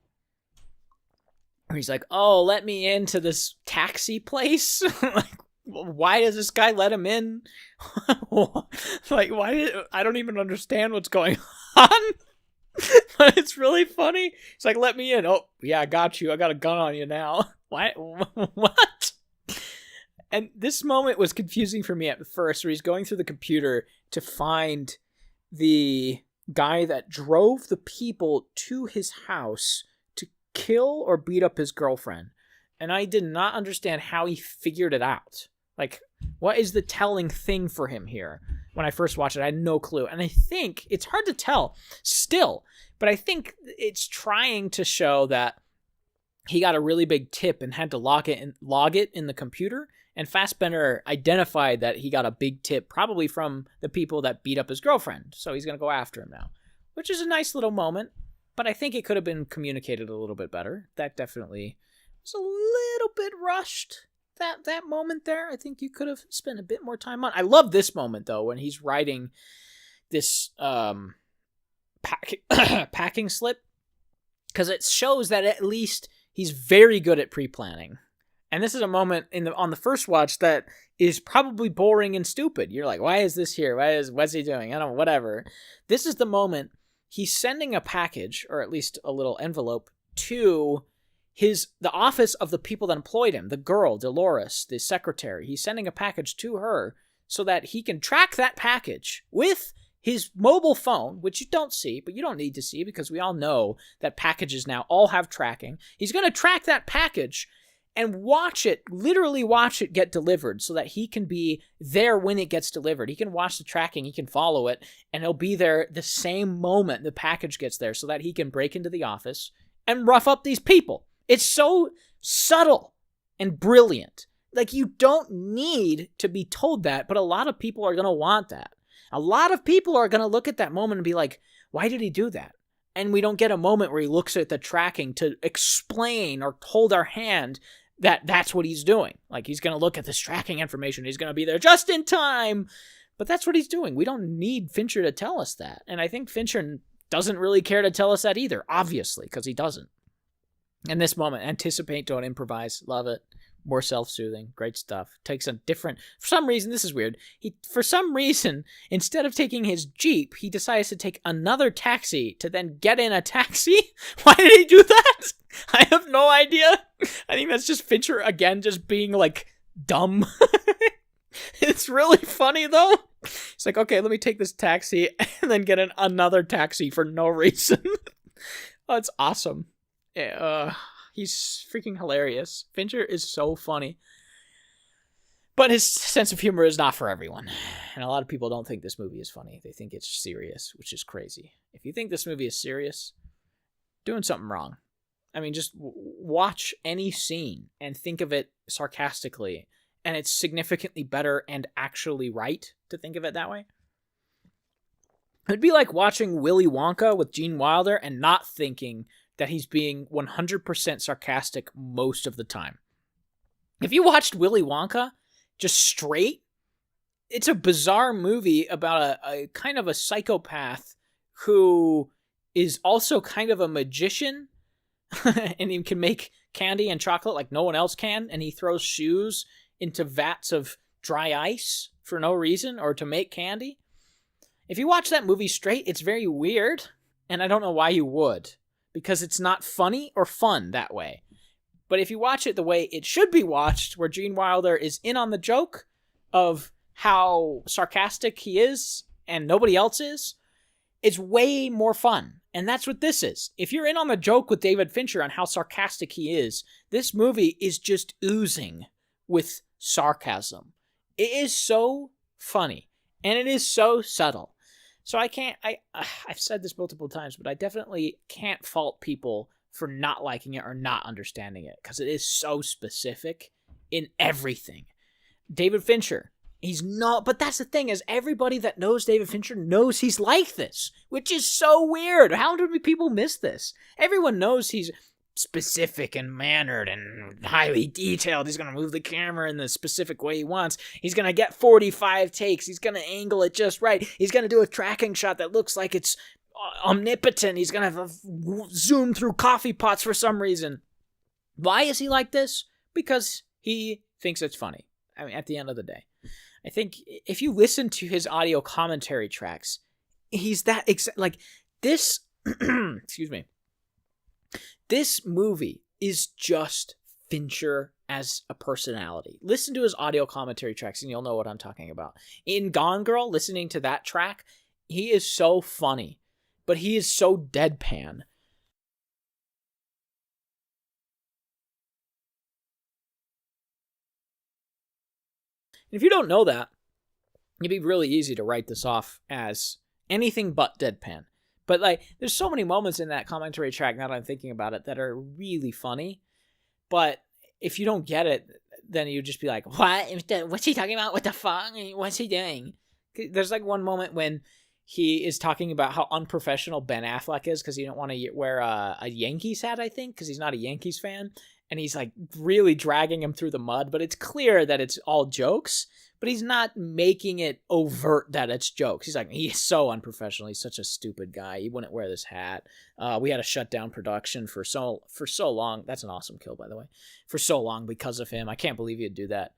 Where he's like, oh, let me into this taxi place? Like, why does this guy let him in? Like, I don't even understand what's going on. But it's really funny. It's like, let me in. Oh, yeah, I got you. I got a gun on you now. Why? What? And this moment was confusing for me at first, where he's going through the computer to find the guy that drove the people to his house to kill or beat up his girlfriend. And I did not understand how he figured it out. Like, what is the telling thing for him here? When I first watched it, I had no clue. And I think it's hard to tell still, but I think it's trying to show that he got a really big tip and had to log it in the computer. And Fassbender identified that he got a big tip, probably from the people that beat up his girlfriend. So he's going to go after him now, which is a nice little moment. But I think it could have been communicated a little bit better. That definitely was a little bit rushed. That moment there, I think you could have spent a bit more time on. I love this moment, though, when he's writing this packing slip, because it shows that at least he's very good at pre-planning. And this is a moment on the first watch that is probably boring and stupid. You're like, why is this here? What's he doing? I don't know, whatever. This is the moment he's sending a package, or at least a little envelope, to the office of the people that employed him, the girl, Dolores, the secretary. He's sending a package to her so that he can track that package with his mobile phone, which you don't see, but you don't need to see because we all know that packages now all have tracking. He's going to track that package and literally watch it get delivered so that he can be there when it gets delivered. He can watch the tracking, he can follow it, and he'll be there the same moment the package gets there so that he can break into the office and rough up these people. It's so subtle and brilliant. Like, you don't need to be told that, but a lot of people are going to want that. A lot of people are going to look at that moment and be like, why did he do that? And we don't get a moment where he looks at the tracking to explain or hold our hand that that's what he's doing. Like, he's going to look at this tracking information. He's going to be there just in time. But that's what he's doing. We don't need Fincher to tell us that. And I think Fincher doesn't really care to tell us that either, obviously, because he doesn't. And this moment, anticipate, don't improvise. Love it. More self-soothing. Great stuff. Takes a different... For some reason, this is weird. For some reason, instead of taking his Jeep, he decides to take another taxi to then get in a taxi? Why did he do that? I have no idea. I think that's just Fincher, again, just being, like, dumb. It's really funny, though. It's like, okay, let me take this taxi and then get in another taxi for no reason. Oh, it's awesome. He's freaking hilarious. Fincher is so funny. But his sense of humor is not for everyone. And a lot of people don't think this movie is funny. They think it's serious, which is crazy. If you think this movie is serious, doing something wrong. I mean, just watch any scene and think of it sarcastically, and it's significantly better and actually right to think of it that way. It'd be like watching Willy Wonka with Gene Wilder and not thinking that he's being 100% sarcastic most of the time. If you watched Willy Wonka just straight, it's a bizarre movie about a kind of a psychopath who is also kind of a magician and he can make candy and chocolate like no one else can, and he throws shoes into vats of dry ice for no reason or to make candy. If you watch that movie straight, it's very weird, and I don't know why you would. Because it's not funny or fun that way. But if you watch it the way it should be watched, where Gene Wilder is in on the joke of how sarcastic he is and nobody else is, it's way more fun. And that's what this is. If you're in on the joke with David Fincher on how sarcastic he is, this movie is just oozing with sarcasm. It is so funny, and it is so subtle. So I've said this multiple times, but I definitely can't fault people for not liking it or not understanding it, because it is so specific in everything. David Fincher, he's not, but that's the thing, is everybody that knows David Fincher knows he's like this, which is so weird. How do people miss this? Everyone knows he's specific and mannered and highly detailed. He's going to move the camera in the specific way he wants. He's going to get 45 takes. He's going to angle it just right. He's going to do a tracking shot that looks like it's omnipotent. He's going to zoom through coffee pots for some reason. Why is he like this? Because he thinks it's funny. I mean, at the end of the day, I think if you listen to his audio commentary tracks, he's that like this. Excuse me. This movie is just Fincher as a personality. Listen to his audio commentary tracks and you'll know what I'm talking about. In Gone Girl, listening to that track, he is so funny, but he is so deadpan. If you don't know that, it'd be really easy to write this off as anything but deadpan. But like, there's so many moments in that commentary track, now that I'm thinking about it, that are really funny. But if you don't get it, then you just be like, what? What's he talking about? What the fuck? What's he doing? There's like one moment when he is talking about how unprofessional Ben Affleck is because he don't want to wear a Yankees hat, I think, because he's not a Yankees fan. And he's like really dragging him through the mud. But it's clear that it's all jokes. But he's not making it overt that it's jokes. He's like, he's so unprofessional. He's such a stupid guy. He wouldn't wear this hat. We had to shut down production for so long. That's an awesome kill, by the way. For so long because of him. I can't believe he'd do that.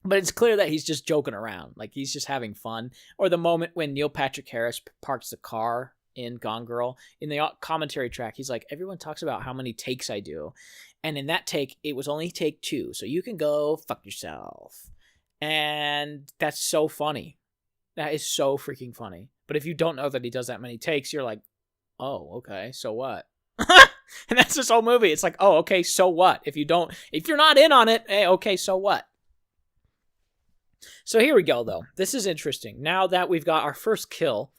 But it's clear that he's just joking around. Like, he's just having fun. Or the moment when Neil Patrick Harris parks the car in Gone Girl, in the commentary track, he's like, everyone talks about how many takes I do. And in that take, it was only take 2. So you can go fuck yourself. And that's so funny. That is so freaking funny. But if you don't know that he does that many takes, you're like, oh, okay, so what? And that's this whole movie. It's like, oh, okay, so what? If you're not in on it, hey, okay, so what? So here we go, though. This is interesting. Now that we've got our first kill,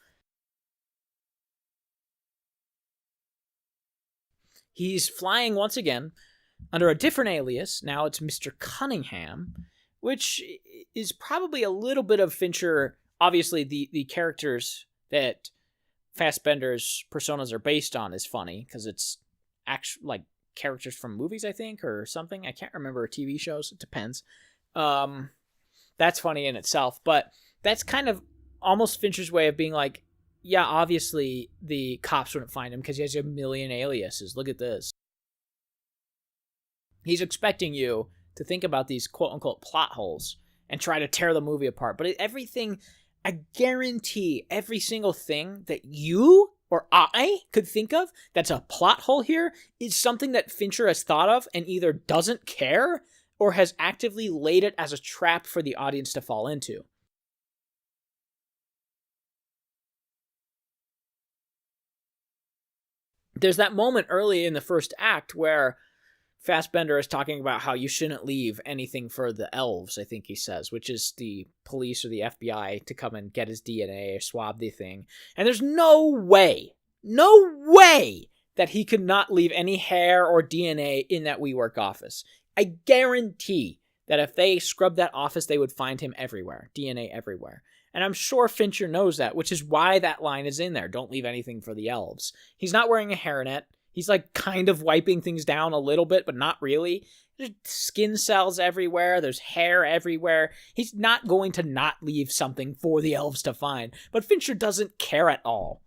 he's flying once again under a different alias. Now it's Mr. Cunningham, which is probably a little bit of Fincher. Obviously, the characters that Fassbender's personas are based on is funny because it's actually like characters from movies, I think, or something. I can't remember, TV shows. It depends. That's funny in itself, but that's kind of almost Fincher's way of being like, yeah, obviously the cops wouldn't find him because he has a million aliases. Look at this. He's expecting you to think about these quote-unquote plot holes and try to tear the movie apart. But everything, I guarantee every single thing that you or I could think of that's a plot hole here is something that Fincher has thought of and either doesn't care or has actively laid it as a trap for the audience to fall into. There's that moment early in the first act where Fassbender is talking about how you shouldn't leave anything for the elves, I think he says, which is the police or the FBI to come and get his DNA or swab the thing. And there's no way that he could not leave any hair or DNA in that WeWork office. I guarantee that if they scrubbed that office, they would find him everywhere, DNA everywhere. And I'm sure Fincher knows that, which is why that line is in there. Don't leave anything for the elves. He's not wearing a hairnet. He's like kind of wiping things down a little bit, but not really. There's skin cells everywhere. There's hair everywhere. He's not going to not leave something for the elves to find. But Fincher doesn't care at all.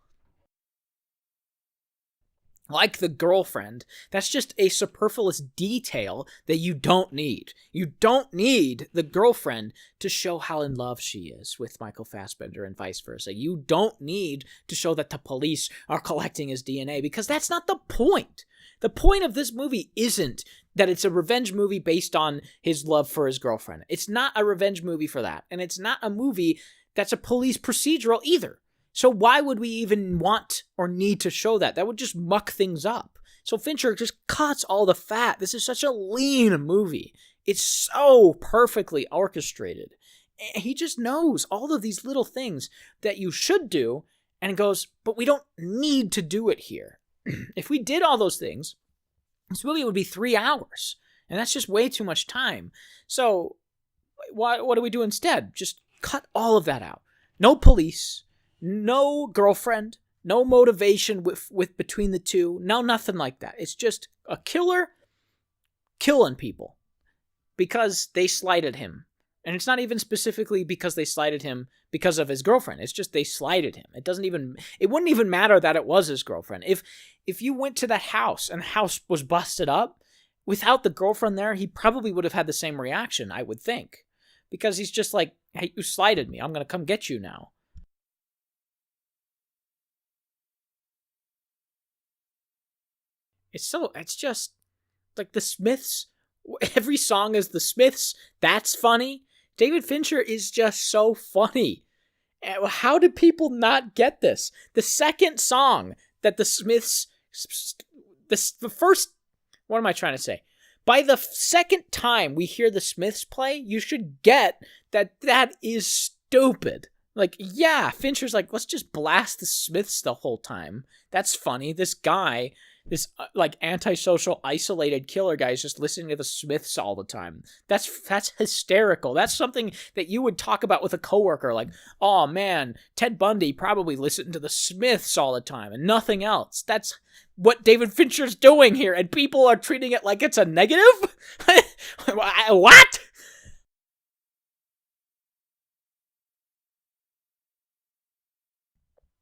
Like the girlfriend, that's just a superfluous detail that you don't need. You don't need the girlfriend to show how in love she is with Michael Fassbender and vice versa. You don't need to show that the police are collecting his DNA because that's not the point. The point of this movie isn't that it's a revenge movie based on his love for his girlfriend. It's not a revenge movie for that. And it's not a movie that's a police procedural either. So why would we even want or need to show that? That would just muck things up. So Fincher just cuts all the fat. This is such a lean movie. It's so perfectly orchestrated. He just knows all of these little things that you should do and goes, but we don't need to do it here. If we did all those things, this movie would be 3 hours. And that's just way too much time. So what do we do instead? Just cut all of that out. No police, no girlfriend, no motivation with between the two, no nothing like that. It's just a killer killing people because they slighted him. And it's not even specifically because they slighted him because of his girlfriend. It's just they slighted him. It wouldn't even matter that it was his girlfriend. If you went to that house and the house was busted up, without the girlfriend there, he probably would have had the same reaction, I would think. Because he's just like, hey, you slighted me. I'm going to come get you now. It's just like the Smiths. Every song is the Smiths. That's funny. David Fincher is just so funny. How did people not get this? The second song that the Smiths, the first, what am I trying to say? By the second time we hear the Smiths play, you should get that is stupid. Like, yeah, Fincher's like, let's just blast the Smiths the whole time. That's funny. This guy, this like antisocial, isolated killer guy is just listening to the Smiths all the time. That's hysterical. That's something that you would talk about with a coworker. Like, oh man, Ted Bundy probably listened to the Smiths all the time and nothing else. That's what David Fincher's doing here, and people are treating it like it's a negative? What?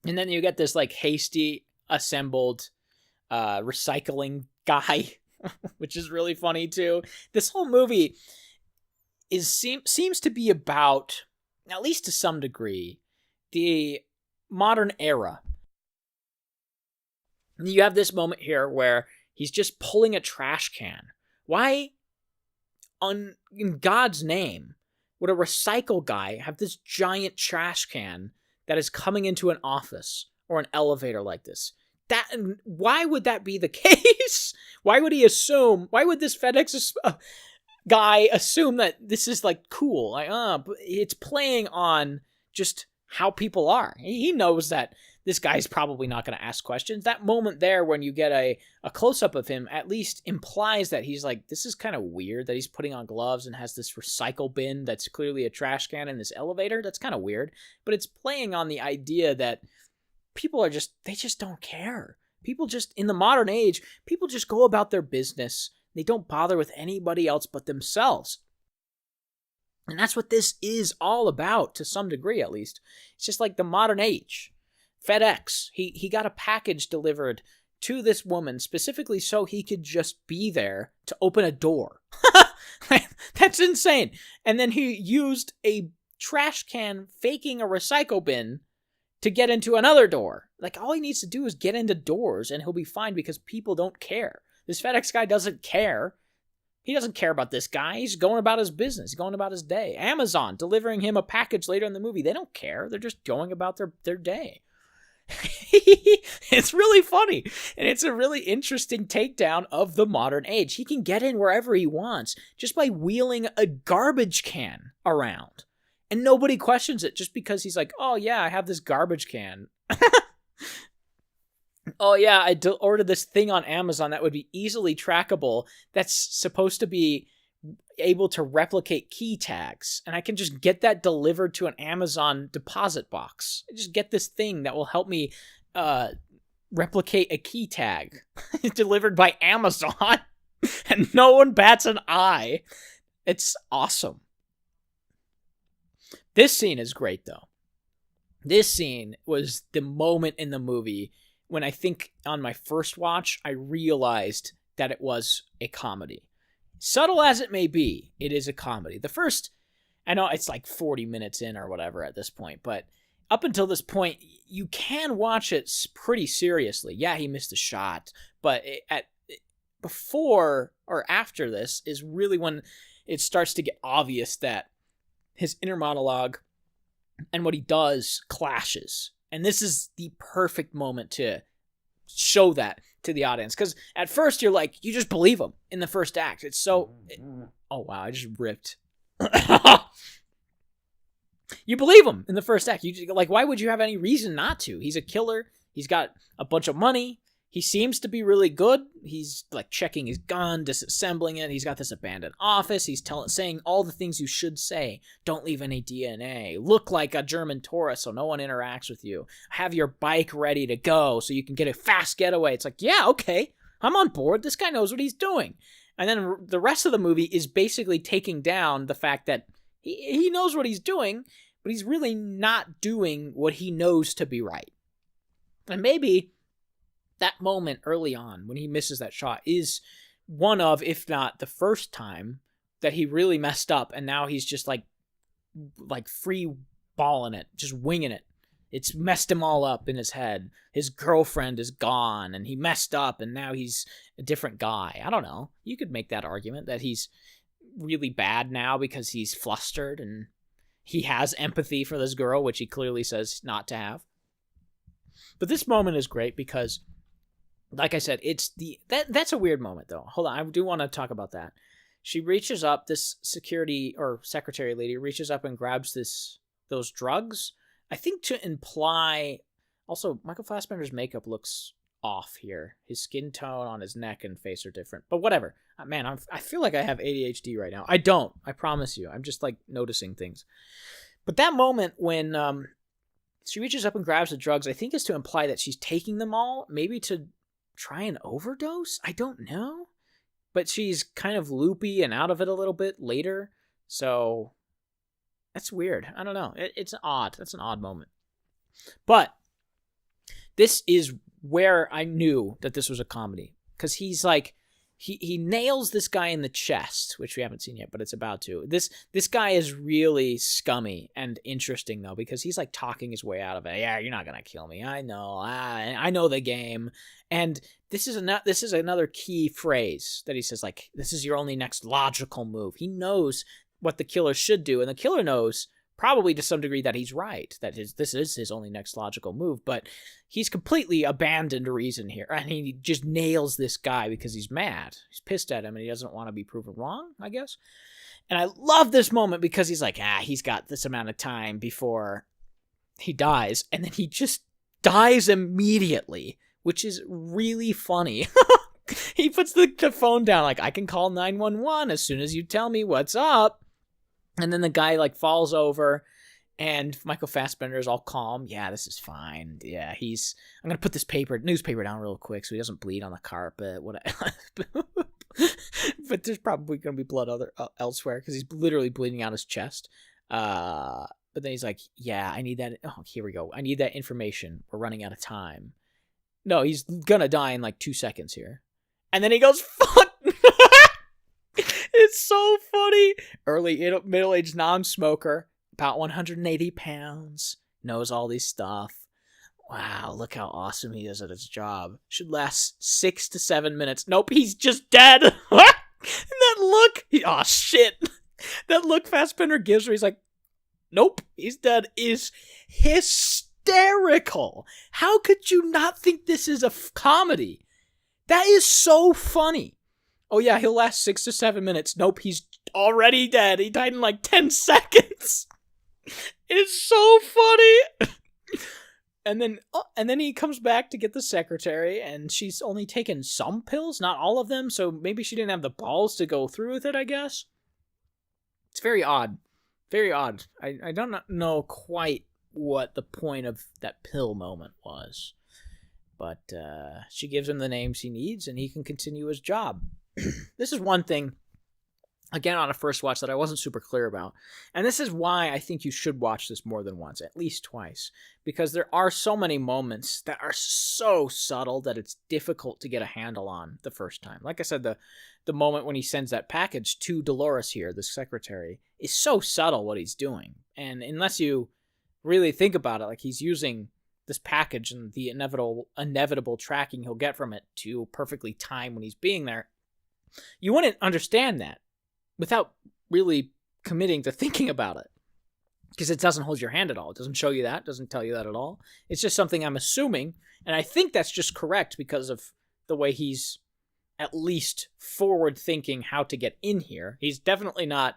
And then you get this like hasty assembled recycling guy, which is really funny too. This whole movie seems to be about, at least to some degree, the modern era. You have this moment here where he's just pulling a trash can. Why, in God's name, would a recycle guy have this giant trash can that is coming into an office or an elevator like this? Why would that be the case? Why would this FedEx guy assume that this is like cool? Like, but it's playing on just how people are. He knows that this guy's probably not going to ask questions. That moment there when you get a close-up of him at least implies that he's like, this is kind of weird that he's putting on gloves and has this recycle bin that's clearly a trash can in this elevator. That's kind of weird. But it's playing on the idea that people they just don't care. People just, in the modern age, people just go about their business. They don't bother with anybody else but themselves. And that's what this is all about, to some degree at least. It's just like the modern age. FedEx, he got a package delivered to this woman specifically so he could just be there to open a door. That's insane. And then he used a trash can faking a recycle bin to get into another door. Like, all he needs to do is get into doors and he'll be fine because people don't care. This FedEx guy doesn't care. He doesn't care about this guy. He's going about his business, going about his day. Amazon delivering him a package later in the movie. They don't care. They're just going about their day. It's really funny, and it's a really interesting takedown of the modern age. He can get in wherever he wants just by wheeling a garbage can around, and nobody questions it just because he's like, oh yeah, I have this garbage can. Oh yeah, I ordered this thing on Amazon that would be easily trackable, that's supposed to be able to replicate key tags, and I can just get that delivered to an Amazon deposit box. I just get this thing that will help me replicate a key tag delivered by Amazon, and no one bats an eye. It's awesome. This scene is great, though. This scene was the moment in the movie when I think on my first watch, I realized that it was a comedy. Subtle as it may be, it is a comedy. The first, I know it's like 40 minutes in or whatever at this point, but up until this point, you can watch it pretty seriously. Yeah, he missed a shot, but before or after this is really when it starts to get obvious that his inner monologue and what he does clashes. And this is the perfect moment to show that to the audience. Because at first you're like, you just believe him in the first act. It's so... oh, wow, I just ripped. You believe him in the first act. Why would you have any reason not to? He's a killer. He's got a bunch of money. He seems to be really good. He's like checking his gun, disassembling it. He's got this abandoned office. He's saying all the things you should say. Don't leave any DNA. Look like a German tourist so no one interacts with you. Have your bike ready to go so you can get a fast getaway. It's like, yeah, okay, I'm on board. This guy knows what he's doing. And then the rest of the movie is basically taking down the fact that he knows what he's doing, but he's really not doing what he knows to be right. And maybe that moment early on when he misses that shot is one of, if not the first time, that he really messed up, and now he's just like free balling it, just winging it. It's messed him all up in his head. His girlfriend is gone, and he messed up, and now he's a different guy. I don't know. You could make that argument that he's really bad now because he's flustered, and he has empathy for this girl, which he clearly says not to have. But this moment is great because, like I said, that's a weird moment, though. Hold on, I do want to talk about that. She reaches up, this security or secretary lady reaches up and grabs those drugs, I think to imply... Also, Michael Fassbender's makeup looks off here. His skin tone on his neck and face are different. But whatever. Man, I feel like I have ADHD right now. I don't. I promise you. I'm just, noticing things. But that moment when she reaches up and grabs the drugs, I think is to imply that she's taking them all, maybe to try and overdose? I don't know. But she's kind of loopy and out of it a little bit later. So that's weird. I don't know. It's odd. That's an odd moment. But this is where I knew that this was a comedy. Because he's like, he nails this guy in the chest, which we haven't seen yet, but it's about to. This guy is really scummy and interesting, though, because he's like talking his way out of it. Yeah, you're not going to kill me. I know. I know the game. And this is another key phrase that he says, like, this is your only next logical move. He knows what the killer should do, and the killer knows, probably to some degree, that he's right, that this is his only next logical move, but he's completely abandoned reason here, and he just nails this guy because he's mad. He's pissed at him, and he doesn't want to be proven wrong, I guess. And I love this moment because he's like, he's got this amount of time before he dies, and then he just dies immediately, which is really funny. He puts the phone down, like, I can call 911 as soon as you tell me what's up. And then the guy, falls over, and Michael Fassbender is all calm. Yeah, this is fine. Yeah, I'm going to put this newspaper down real quick so he doesn't bleed on the carpet. But there's probably going to be blood elsewhere because he's literally bleeding out his chest. But then he's like, yeah, I need that. Oh, here we go. I need that information. We're running out of time. No, he's going to die in 2 seconds here. And then he goes, fuck. It's so funny. Middle-aged non-smoker, about 180 pounds, knows all this stuff. Wow, look how awesome he is at his job. Should last 6 to 7 minutes. Nope, he's just dead. And that look, oh shit. That look Fassbender gives where he's like, nope, he's dead, is hysterical. How could you not think this is a comedy? That is so funny. Oh yeah, he'll last 6 to 7 minutes. Nope, he's already dead. He died in 10 seconds. It's so funny. And then he comes back to get the secretary, and she's only taken some pills, not all of them, so maybe she didn't have the balls to go through with it, I guess. It's very odd. Very odd. I don't know quite what the point of that pill moment was. But she gives him the names he needs, and he can continue his job. This is one thing, again, on a first watch that I wasn't super clear about. And this is why I think you should watch this more than once, at least twice. Because there are so many moments that are so subtle that it's difficult to get a handle on the first time. Like I said, the moment when he sends that package to Dolores here, the secretary, is so subtle what he's doing. And unless you really think about it, he's using this package and the inevitable tracking he'll get from it to perfectly time when he's being there, you wouldn't understand that without really committing to thinking about it. because it doesn't hold your hand at all. It doesn't show you that, doesn't tell you that at all. It's just something I'm assuming, and I think that's just correct because of the way he's at least forward thinking how to get in here. He's definitely not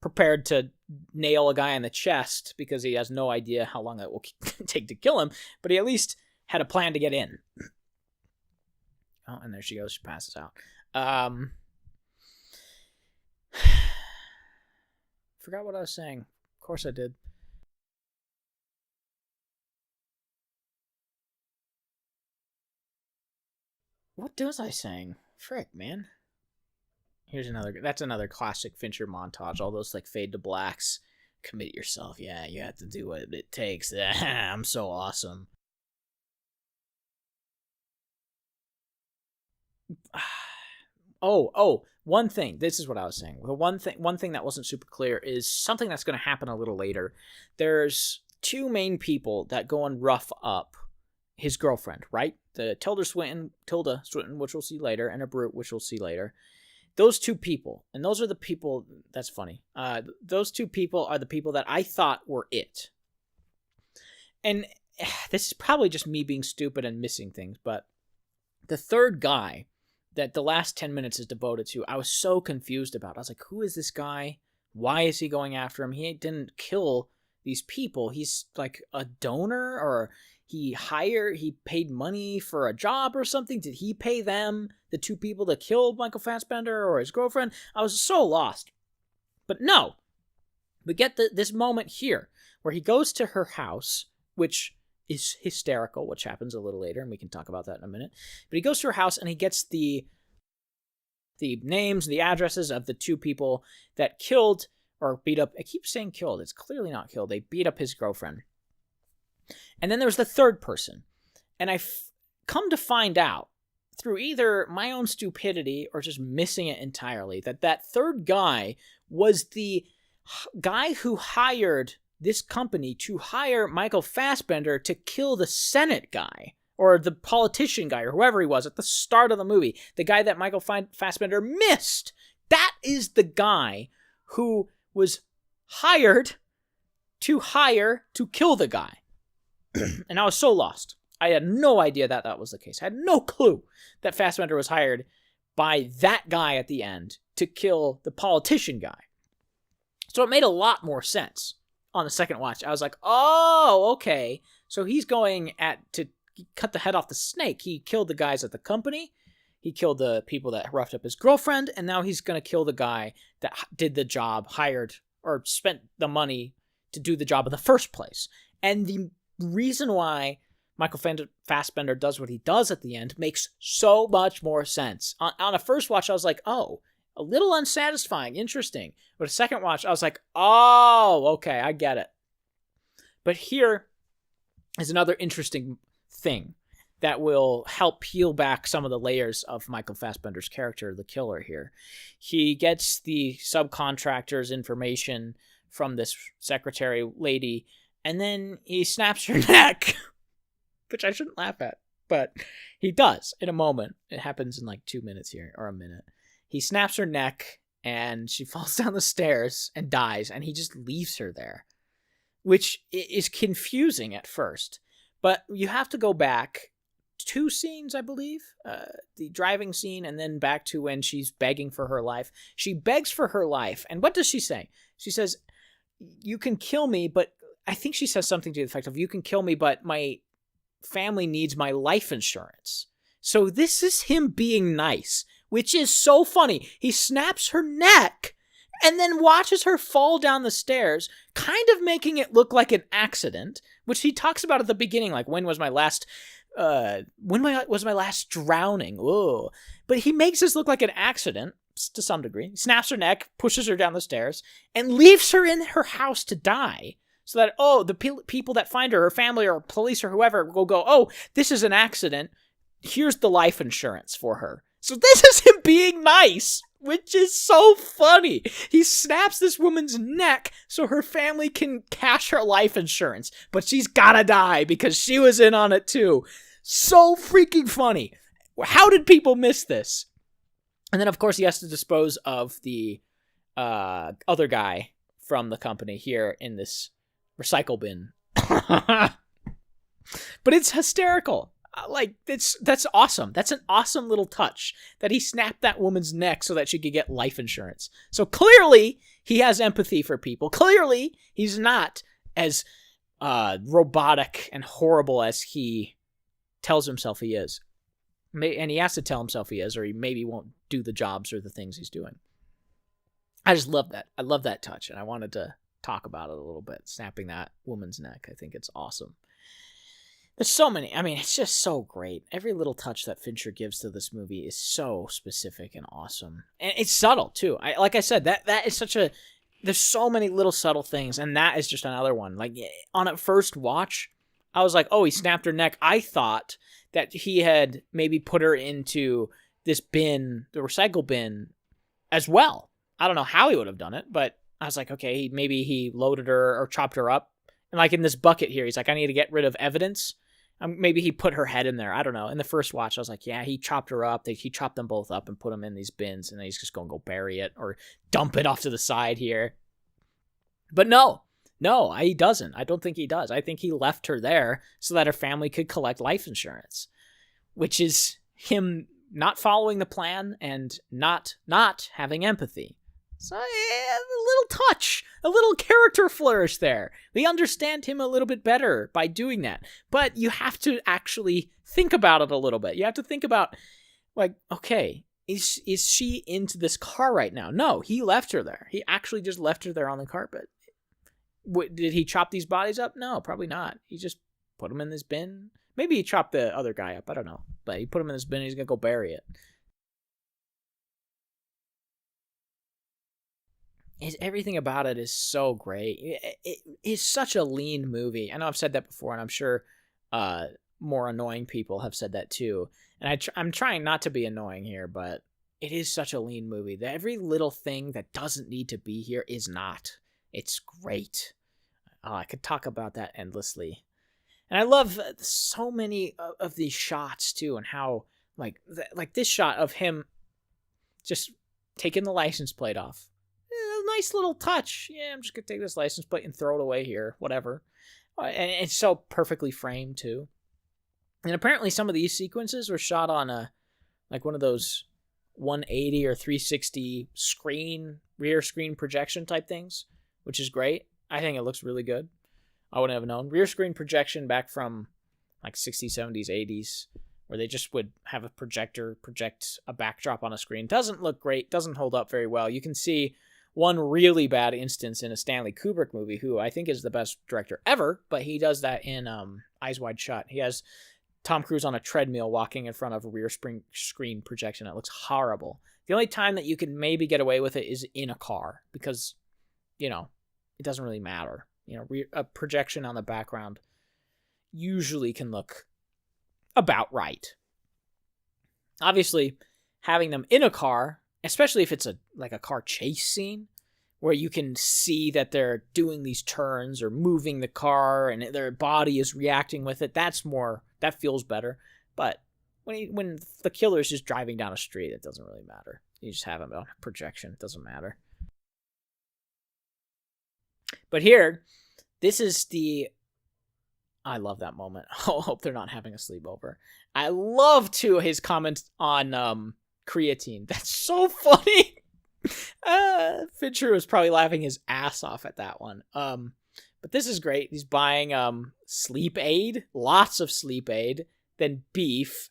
prepared to nail a guy in the chest because he has no idea how long it will take to kill him, but he at least had a plan to get in. Oh, and there she goes. She passes out. Forgot what I was saying. Of course I did. What was I saying? Frick, man. That's another classic Fincher montage. All those like fade to blacks. Commit yourself. Yeah, you have to do what it takes. I'm so awesome. One thing. This is what I was saying. The one thing that wasn't super clear is something that's going to happen a little later. There's two main people that go and rough up his girlfriend, right? The Tilda Swinton, which we'll see later, and a Brute, which we'll see later. Those two people, and those are the people, that's funny. Those two people are the people that I thought were it. And this is probably just me being stupid and missing things, but the third guy that the last 10 minutes is devoted to, I was so confused about. I was like, who is this guy? Why is he going after him? He didn't kill these people. He's like a donor, or he paid money for a job or something. Did he pay them, the two people that killed Michael Fassbender or his girlfriend? I was so lost. But no, we get this moment here where he goes to her house, which is hysterical, which happens a little later, and we can talk about that in a minute. But he goes to her house and he gets the names, the addresses of the two people that killed or beat up. I keep saying killed. It's clearly not killed. They beat up his girlfriend. And then there was the third person. And come to find out through either my own stupidity or just missing it entirely that third guy was the guy who hired this company to hire Michael Fassbender to kill the Senate guy, or the politician guy, or whoever he was at the start of the movie. The guy that Michael Fassbender missed. That is the guy who was hired to kill the guy. And I was so lost. I had no idea that was the case. I had no clue that Fassbender was hired by that guy at the end to kill the politician guy. So it made a lot more sense on the second watch. I was like, oh, okay. So he's going to cut the head off the snake. He killed the guys at the company. He killed the people that roughed up his girlfriend. And now he's going to kill the guy that did the job, hired or spent the money to do the job in the first place. And the reason why Michael Fassbender does what he does at the end makes so much more sense. On a first watch, I was like, oh, a little unsatisfying, interesting. But a second watch, I was like, oh, okay, I get it. But here is another interesting thing that will help peel back some of the layers of Michael Fassbender's character, the killer here. He gets the subcontractor's information from this secretary lady, and then he snaps her neck, which I shouldn't laugh at, but he does in a moment. It happens in like 2 minutes here, or a minute. He snaps her neck, and she falls down the stairs and dies, and he just leaves her there, which is confusing at first. But you have to go back 2 scenes, I believe, the driving scene, and then back to when she's begging for her life. She begs for her life, and what does she say? She says, you can kill me, but I think she says something to the effect of, you can kill me, but my family needs my life insurance. So this is him being nice, which is so funny. He snaps her neck and then watches her fall down the stairs, kind of making it look like an accident, which he talks about at the beginning, like, when was my last drowning? Whoa. But he makes this look like an accident to some degree. He snaps her neck, pushes her down the stairs, and leaves her in her house to die. So that, the people that find her family or police or whoever, will go, oh, this is an accident. Here's the life insurance for her. So this is him being nice, which is so funny. He snaps this woman's neck so her family can cash her life insurance, but she's gotta die because she was in on it too. So freaking funny. How did people miss this? And then, of course, he has to dispose of the other guy from the company here in this recycle bin. But it's hysterical. Like, that's awesome. That's an awesome little touch that he snapped that woman's neck so that she could get life insurance. So clearly he has empathy for people. Clearly he's not as robotic and horrible as he tells himself he is. And he has to tell himself he is, or he maybe won't do the jobs or the things he's doing. I just love that. I love that touch, and I wanted to talk about it a little bit. Snapping that woman's neck. I think it's awesome. There's so many. I mean, it's just so great. Every little touch that Fincher gives to this movie is so specific and awesome. And it's subtle, too. Like I said, that is such a... There's so many little subtle things, and that is just another one. Like, on a first watch, I was like, oh, he snapped her neck. I thought that he had maybe put her into this bin, the recycle bin, as well. I don't know how he would have done it, but I was like, okay, maybe he loaded her or chopped her up. And like in this bucket here, he's like, I need to get rid of evidence. Maybe he put her head in there. I don't know. In the first watch, I was like, yeah, he chopped her up. He chopped them both up and put them in these bins, and then he's just going to go bury it or dump it off to the side here. But no, he doesn't. I don't think he does. I think he left her there so that her family could collect life insurance, which is him not following the plan and not having empathy. So, yeah, a little touch, a little character flourish there. We understand him a little bit better by doing that. But you have to actually think about it a little bit. You have to think about, like, okay, is she into this car right now? No, he left her there. He actually just left her there on the carpet. Did he chop these bodies up? No, probably not. He just put them in this bin. Maybe he chopped the other guy up. I don't know. But he put them in this bin and he's going to go bury it. Everything about it is so great. It is such a lean movie. I know I've said that before, and I'm sure more annoying people have said that too. And I'm trying not to be annoying here, but it is such a lean movie. That every little thing that doesn't need to be here is not. It's great. I could talk about that endlessly. And I love so many of these shots too, and how like this shot of him just taking the license plate off. Nice little touch. Yeah, I'm just gonna take this license plate and throw it away here, whatever. And it's so perfectly framed too. And apparently some of these sequences were shot on like one of those 180 or 360 rear screen projection type things, which is great. I think it looks really good. I wouldn't have known. Rear screen projection back from like 60s, 70s, 80s, where they just would have a projector project a backdrop on a screen. Doesn't look great, doesn't hold up very well. You can see one really bad instance in a Stanley Kubrick movie, who I think is the best director ever, but he does that in Eyes Wide Shut. He has Tom Cruise on a treadmill walking in front of a rear screen projection. It looks horrible. The only time that you can maybe get away with it is in a car, because, it doesn't really matter. A projection on the background usually can look about right. Obviously, having them in a car, especially if it's a car chase scene where you can see that they're doing these turns or moving the car and their body is reacting with it, that feels better. But when the killer is just driving down a street, it doesn't really matter. You just have them on a projection. It doesn't matter. But here, I love that moment. I hope they're not having a sleepover. I love, too, his comments on creatine. That's so funny. Fincher was probably laughing his ass off at that one. But this is great. He's buying sleep aid, lots of sleep aid, then beef,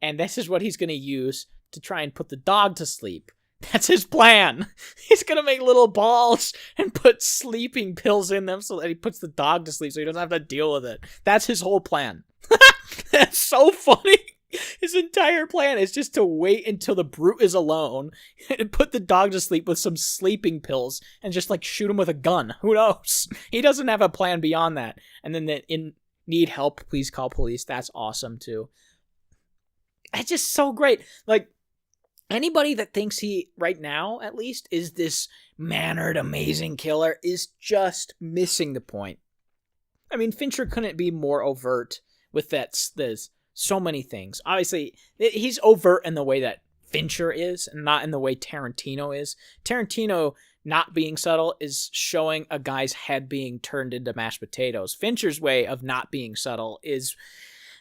and this is what he's going to use to try and put the dog to sleep. That's his plan. He's going to make little balls and put sleeping pills in them so that he puts the dog to sleep so he doesn't have to deal with it. That's his whole plan. That's so funny. His entire plan is just to wait until the brute is alone and put the dog to sleep with some sleeping pills and just shoot him with a gun. Who knows? He doesn't have a plan beyond that. And then need help, please call police. That's awesome too. It's just so great. Anybody that thinks he, right now at least, is this mannered, amazing killer is just missing the point. I mean, Fincher couldn't be more overt with there's so many things. Obviously, he's overt in the way that Fincher is, and not in the way Tarantino is. Tarantino not being subtle is showing a guy's head being turned into mashed potatoes. Fincher's way of not being subtle is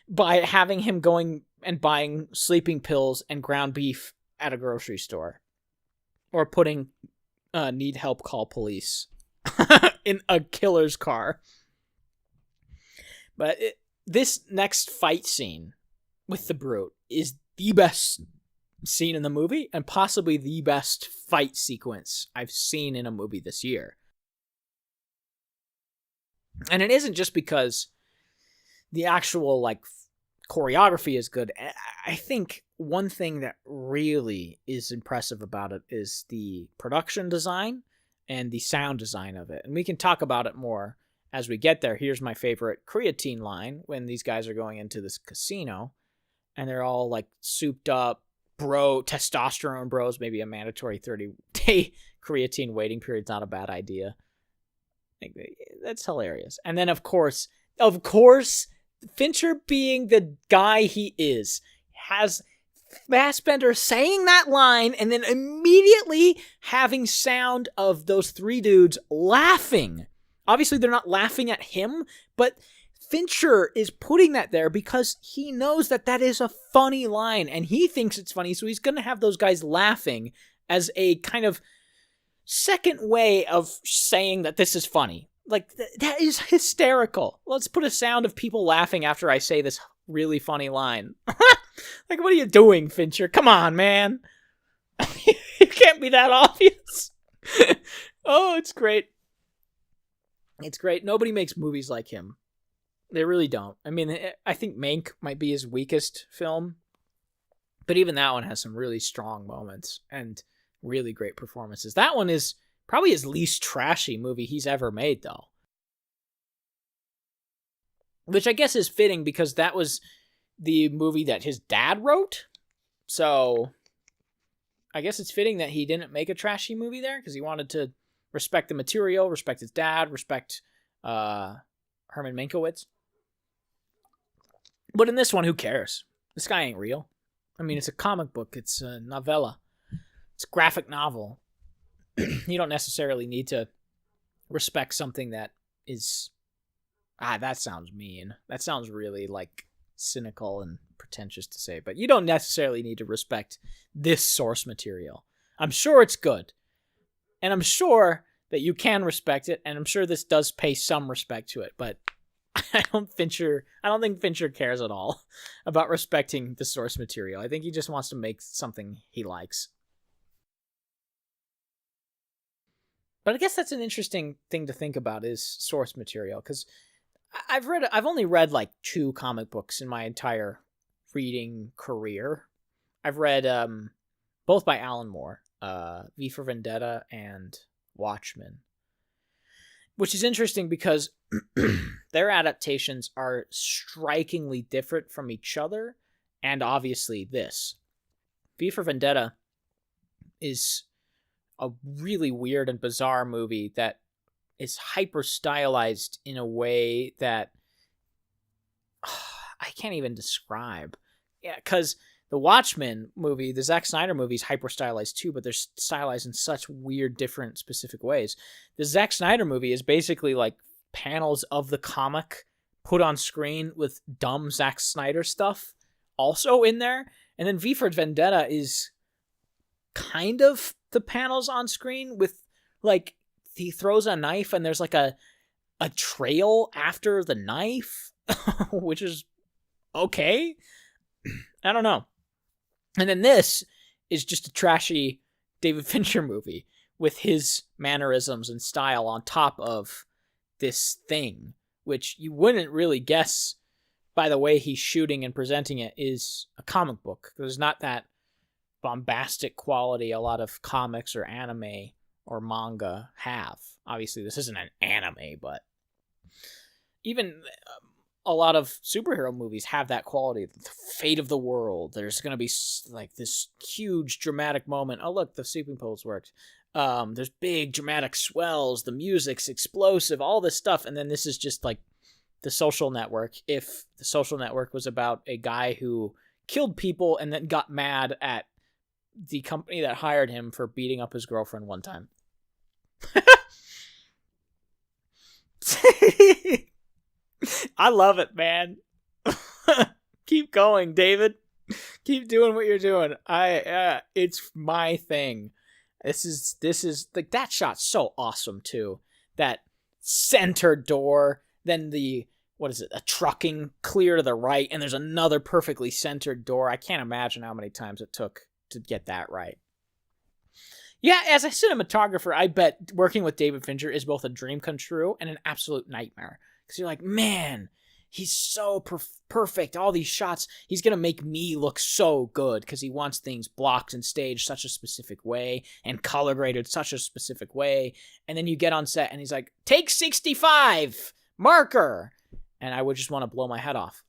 by having him going and buying sleeping pills and ground beef at a grocery store. Or putting need help, call police in a killer's car. But this next fight scene with the Brute is the best scene in the movie and possibly the best fight sequence I've seen in a movie this year. And it isn't just because the actual like choreography is good. I think one thing that really is impressive about it is the production design and the sound design of it. And we can talk about it more as we get there. Here's my favorite creatine line when these guys are going into this casino and they're all like souped up, testosterone bros. Maybe a mandatory 30-day creatine waiting period's not a bad idea. That's hilarious. And then of course, Fincher, being the guy he is, has Fassbender saying that line and then immediately having sound of those three dudes laughing. Obviously, they're not laughing at him, but Fincher is putting that there because he knows that that is a funny line and he thinks it's funny, so he's going to have those guys laughing as a kind of second way of saying that this is funny. Like, that is hysterical. Let's put a sound of people laughing after I say this really funny line. Like, what are you doing, Fincher? Come on, man. It can't be that obvious. Oh, it's great. It's great. Nobody makes movies like him. They really don't. I mean, I think Mank might be his weakest film, but even that one has some really strong moments and really great performances. That one is probably his least trashy movie he's ever made, though. Which I guess is fitting because that was the movie that his dad wrote. So I guess it's fitting that he didn't make a trashy movie there because he wanted to respect the material, respect his dad, respect Herman Mankiewicz. But in this one, who cares? This guy ain't real. I mean, it's a comic book. It's a novella. It's a graphic novel. You don't necessarily need to respect something that is... that sounds mean. That sounds really, like, cynical and pretentious to say. But you don't necessarily need to respect this source material. I'm sure it's good. And I'm sure that you can respect it. And I'm sure this does pay some respect to it. But I don't think Fincher cares at all about respecting the source material. I think he just wants to make something he likes. But I guess that's an interesting thing to think about is source material, because I've only read like 2 comic books in my entire reading career. I've read both by Alan Moore, V for Vendetta and Watchmen, which is interesting because their adaptations are strikingly different from each other, and obviously this. V for Vendetta is a really weird and bizarre movie that is hyper stylized in a way that I can't even describe. Yeah, because the Watchmen movie, the Zack Snyder movie, is hyper stylized too, but they're stylized in such weird, different, specific ways. The Zack Snyder movie is basically like panels of the comic put on screen with dumb Zack Snyder stuff also in there. And then V for Vendetta is kind of the panels on screen with, like, he throws a knife and there's like a trail after the knife, which is okay. I don't know. And then this is just a trashy David Fincher movie with his mannerisms and style on top of this thing, which you wouldn't really guess by the way he's shooting and presenting it is a comic book. There's not that bombastic quality a lot of comics or anime or manga have. Obviously, this isn't an anime, but even a lot of superhero movies have that quality. The fate of the world. There's going to be like this huge dramatic moment. Oh, look, the sleeping pills worked. There's big dramatic swells. The music's explosive. All this stuff. And then this is just like The Social Network. If The Social Network was about a guy who killed people and then got mad at the company that hired him for beating up his girlfriend one time. I love it, man. Keep going, David. Keep doing what you're doing. It's my thing. This is like, that shot's so awesome too. That center door, then what is it? A trucking clear to the right, and there's another perfectly centered door. I can't imagine how many times it took to get that right. Yeah, as a cinematographer, I bet working with David Fincher is both a dream come true and an absolute nightmare. Because you're like, man, he's so perfect. All these shots, he's going to make me look so good because he wants things blocked and staged such a specific way and color graded such a specific way. And then you get on set and he's like, take 65, marker. And I would just want to blow my head off.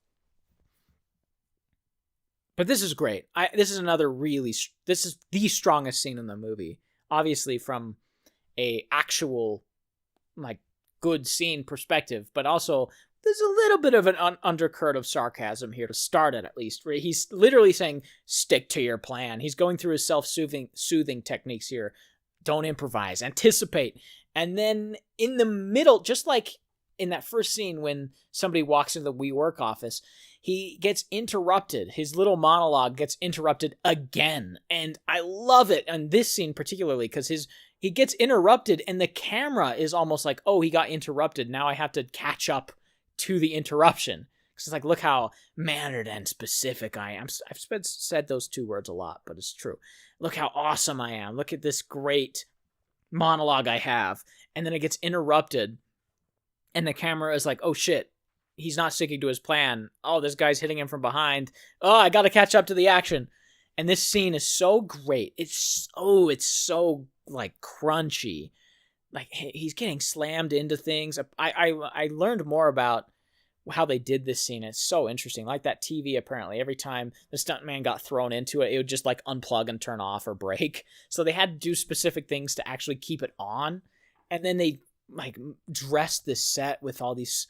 But this is great. This is the strongest scene in the movie. Obviously from a actual, like, good scene perspective, but also there's a little bit of an undercurrent of sarcasm here to start it, at least. Where he's literally saying, stick to your plan. He's going through his self-soothing techniques here. Don't improvise. Anticipate. And then in the middle, just like in that first scene when somebody walks into the WeWork office, he gets interrupted. His little monologue gets interrupted again. And I love it in this scene particularly because he gets interrupted and the camera is almost like, oh, he got interrupted. Now I have to catch up to the interruption. Because it's like, look how mannered and specific I am. I've said those two words a lot, but it's true. Look how awesome I am. Look at this great monologue I have. And then it gets interrupted. And the camera is like, oh shit, he's not sticking to his plan. Oh, this guy's hitting him from behind. Oh, I got to catch up to the action. And this scene is so great. It's so like crunchy. Like he's getting slammed into things. I learned more about how they did this scene. It's so interesting. Like that TV, apparently, every time the stuntman got thrown into it, it would just like unplug and turn off or break. So they had to do specific things to actually keep it on. And then they like dressed this set with all these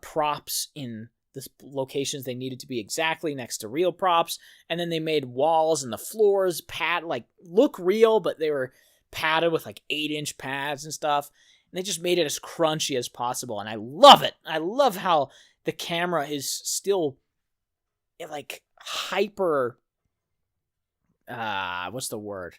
props in the locations they needed to be exactly next to real props. And then they made walls and the floors look real, but they were padded with like 8-inch pads and stuff. And they just made it as crunchy as possible. And I love it. I love how the camera is still like hyper, what's the word?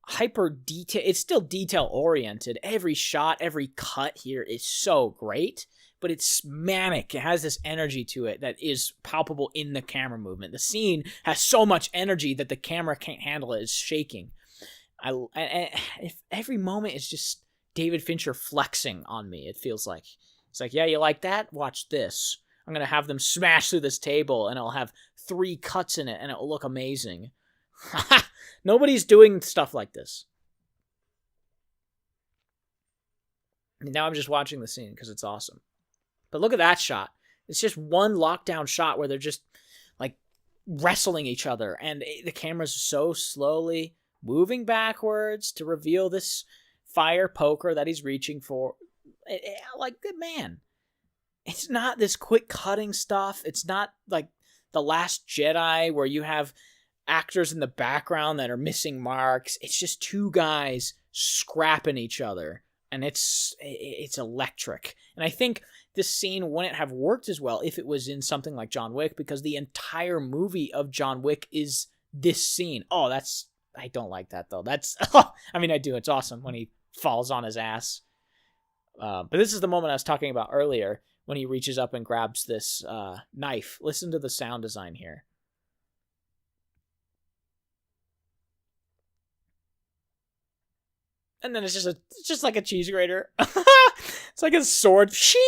Hyper detail. It's still detail oriented. Every shot, every cut here is so great, but it's manic. It has this energy to it that is palpable in the camera movement. The scene has so much energy that the camera can't handle it. It's shaking. If every moment is just David Fincher flexing on me, it feels like. It's like, yeah, you like that? Watch this. I'm going to have them smash through this table and it'll have 3 cuts in it and it'll look amazing. Nobody's doing stuff like this. And now I'm just watching the scene because it's awesome. But look at that shot. It's just one lockdown shot where they're just like wrestling each other. And the camera's so slowly moving backwards to reveal this fire poker that he's reaching for. Like, man, it's not this quick cutting stuff. It's not like The Last Jedi where you have actors in the background that are missing marks. It's just 2 guys scrapping each other, and it's electric. And I think this scene wouldn't have worked as well if it was in something like John Wick, because the entire movie of John Wick is this scene. I don't like that though. I mean, I do. It's awesome when he falls on his ass. But this is the moment I was talking about earlier when he reaches up and grabs this knife. Listen to the sound design here. And then it's just like a cheese grater. It's like a sword. Shing!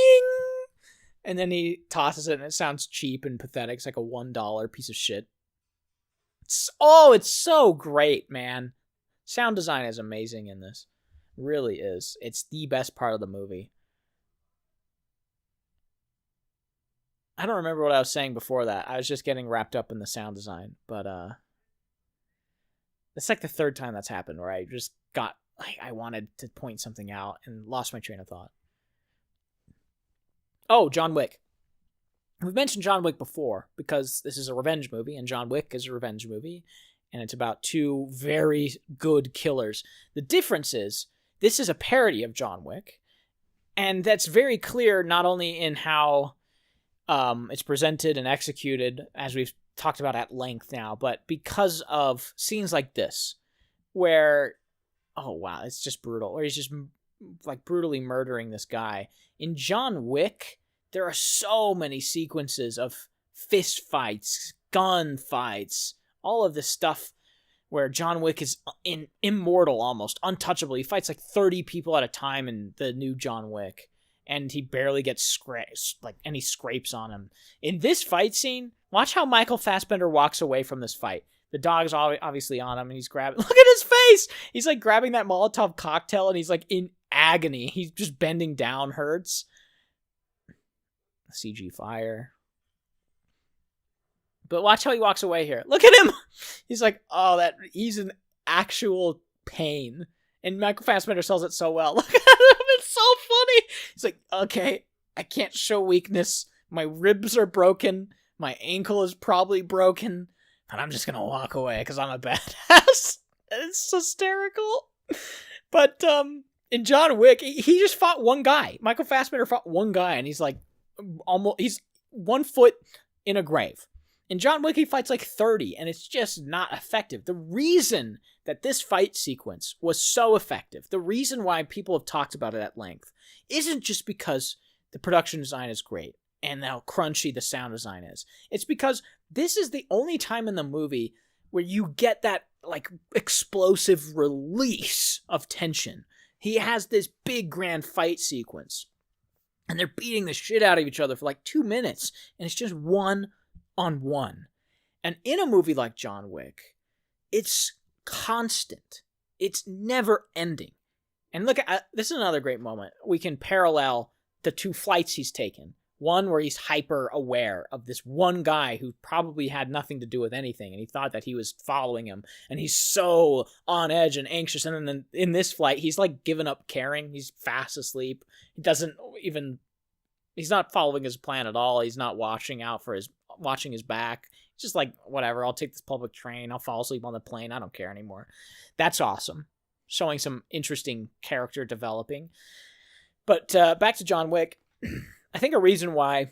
And then he tosses it and it sounds cheap and pathetic. It's like a $1 piece of shit. It's so great, man. Sound design is amazing in this. It really is. It's the best part of the movie. I don't remember what I was saying before that. I was just getting wrapped up in the sound design. But it's like the 3rd time that's happened where I just got... I wanted to point something out and lost my train of thought. Oh, John Wick. We've mentioned John Wick before because this is a revenge movie, and John Wick is a revenge movie, and it's about 2 very good killers. The difference is, this is a parody of John Wick, And that's very clear not only in how it's presented and executed, as we've talked about at length now, but because of scenes like this, where, oh wow, it's just brutal, where he's just like brutally murdering this guy. In John Wick, there are so many sequences of fist fights, gun fights, all of this stuff where John Wick is immortal, almost untouchable. He fights like 30 people at a time in the new John Wick, and he barely gets any scrapes on him. In this fight scene, watch how Michael Fassbender walks away from this fight. The dog's obviously on him, and he's grabbing. Look at his face! He's like grabbing that Molotov cocktail, and he's like in agony. He's just bending down, hurts. CG fire. But watch how he walks away here. Look at him! He's like, oh, he's in actual pain. And Michael Fassbender sells it so well. Look at him! It's so funny! He's like, okay, I can't show weakness. My ribs are broken. My ankle is probably broken. And I'm just gonna walk away because I'm a badass. It's hysterical. But in John Wick, he just fought one guy. Michael Fassbender fought one guy, and he's like, he's 1 foot in a grave. In John Wick, he fights like 30, and it's just not effective. The reason that this fight sequence was so effective, the reason why people have talked about it at length, isn't just because the production design is great and how crunchy the sound design is. It's because this is the only time in the movie where you get that like explosive release of tension. He has this big grand fight sequence, and they're beating the shit out of each other for like 2 minutes, and it's just one-on-one. And in a movie like John Wick, it's constant. It's never ending. And look, this is another great moment. We can parallel the 2 flights he's taken. One where he's hyper aware of this one guy who probably had nothing to do with anything, and he thought that he was following him, and he's so on edge and anxious. And then in this flight, he's like given up caring. He's fast asleep. He's not following his plan at all. He's not watching his back. He's just like, whatever, I'll take this public train. I'll fall asleep on the plane. I don't care anymore. That's awesome. Showing some interesting character developing. But back to John Wick. I think a reason why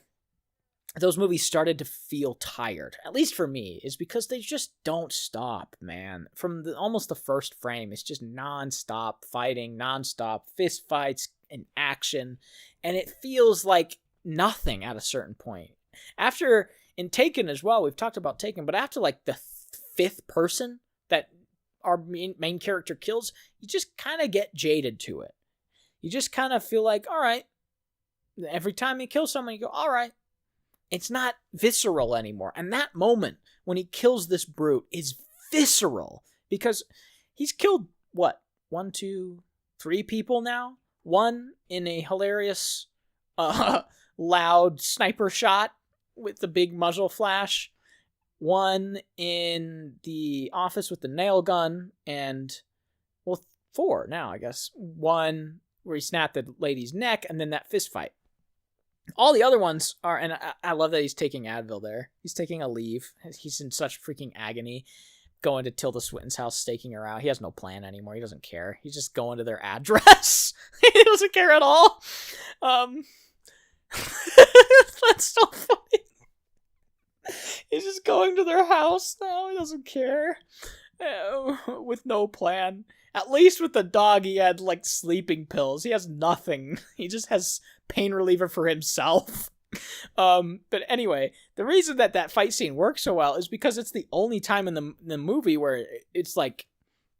those movies started to feel tired, at least for me, is because they just don't stop, man. From almost the first frame, it's just non-stop fighting, non-stop fist fights and action, and it feels like nothing at a certain point. After, in Taken as well, we've talked about Taken, but after like the 5th person that our main character kills, you just kind of get jaded to it. You just kind of feel like, all right, every time you kill someone, you go, all right. It's not visceral anymore. And that moment when he kills this brute is visceral because he's killed, 1, 2, 3 people now? One in a hilarious, loud sniper shot with the big muzzle flash. One in the office with the nail gun. And, 4 now, I guess. One where he snapped the lady's neck, and then that fist fight. All the other ones are, and I love that he's taking Advil there. He's taking a leave. He's in such freaking agony. Going to Tilda Swinton's house, staking her out. He has no plan anymore. He doesn't care. He's just going to their address. He doesn't care at all. That's so funny. He's just going to their house now. He doesn't care. With no plan. At least with the dog, he had, like, sleeping pills. He has nothing. He just has pain reliever for himself. But anyway, the reason that fight scene works so well is because it's the only time in the movie where it's like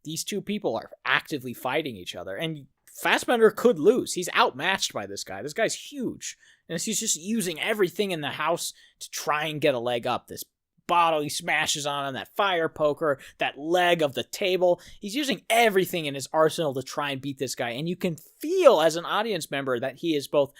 these 2 people are actively fighting each other. And Fassbender could lose. He's outmatched by this guy. This guy's huge. And he's just using everything in the house to try and get a leg up. This bottle he smashes on him, that fire poker, that leg of the table. He's using everything in his arsenal to try and beat this guy. And you can feel as an audience member that he is both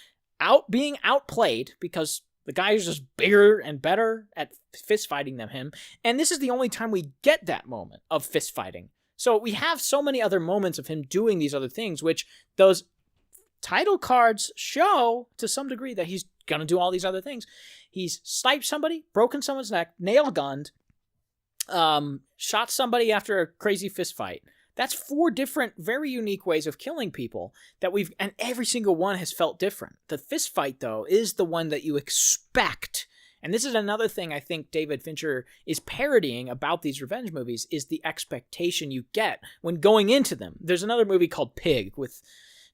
being outplayed because the guy is just bigger and better at fist fighting than him. And this is the only time we get that moment of fist fighting. So we have so many other moments of him doing these other things, which those title cards show to some degree that he's going to do all these other things. He's sniped somebody, broken someone's neck, nail gunned, shot somebody after a crazy fist fight. That's 4 different, very unique ways of killing people and every single one has felt different. The fist fight, though, is the one that you expect. And this is another thing I think David Fincher is parodying about these revenge movies, is the expectation you get when going into them. There's another movie called Pig with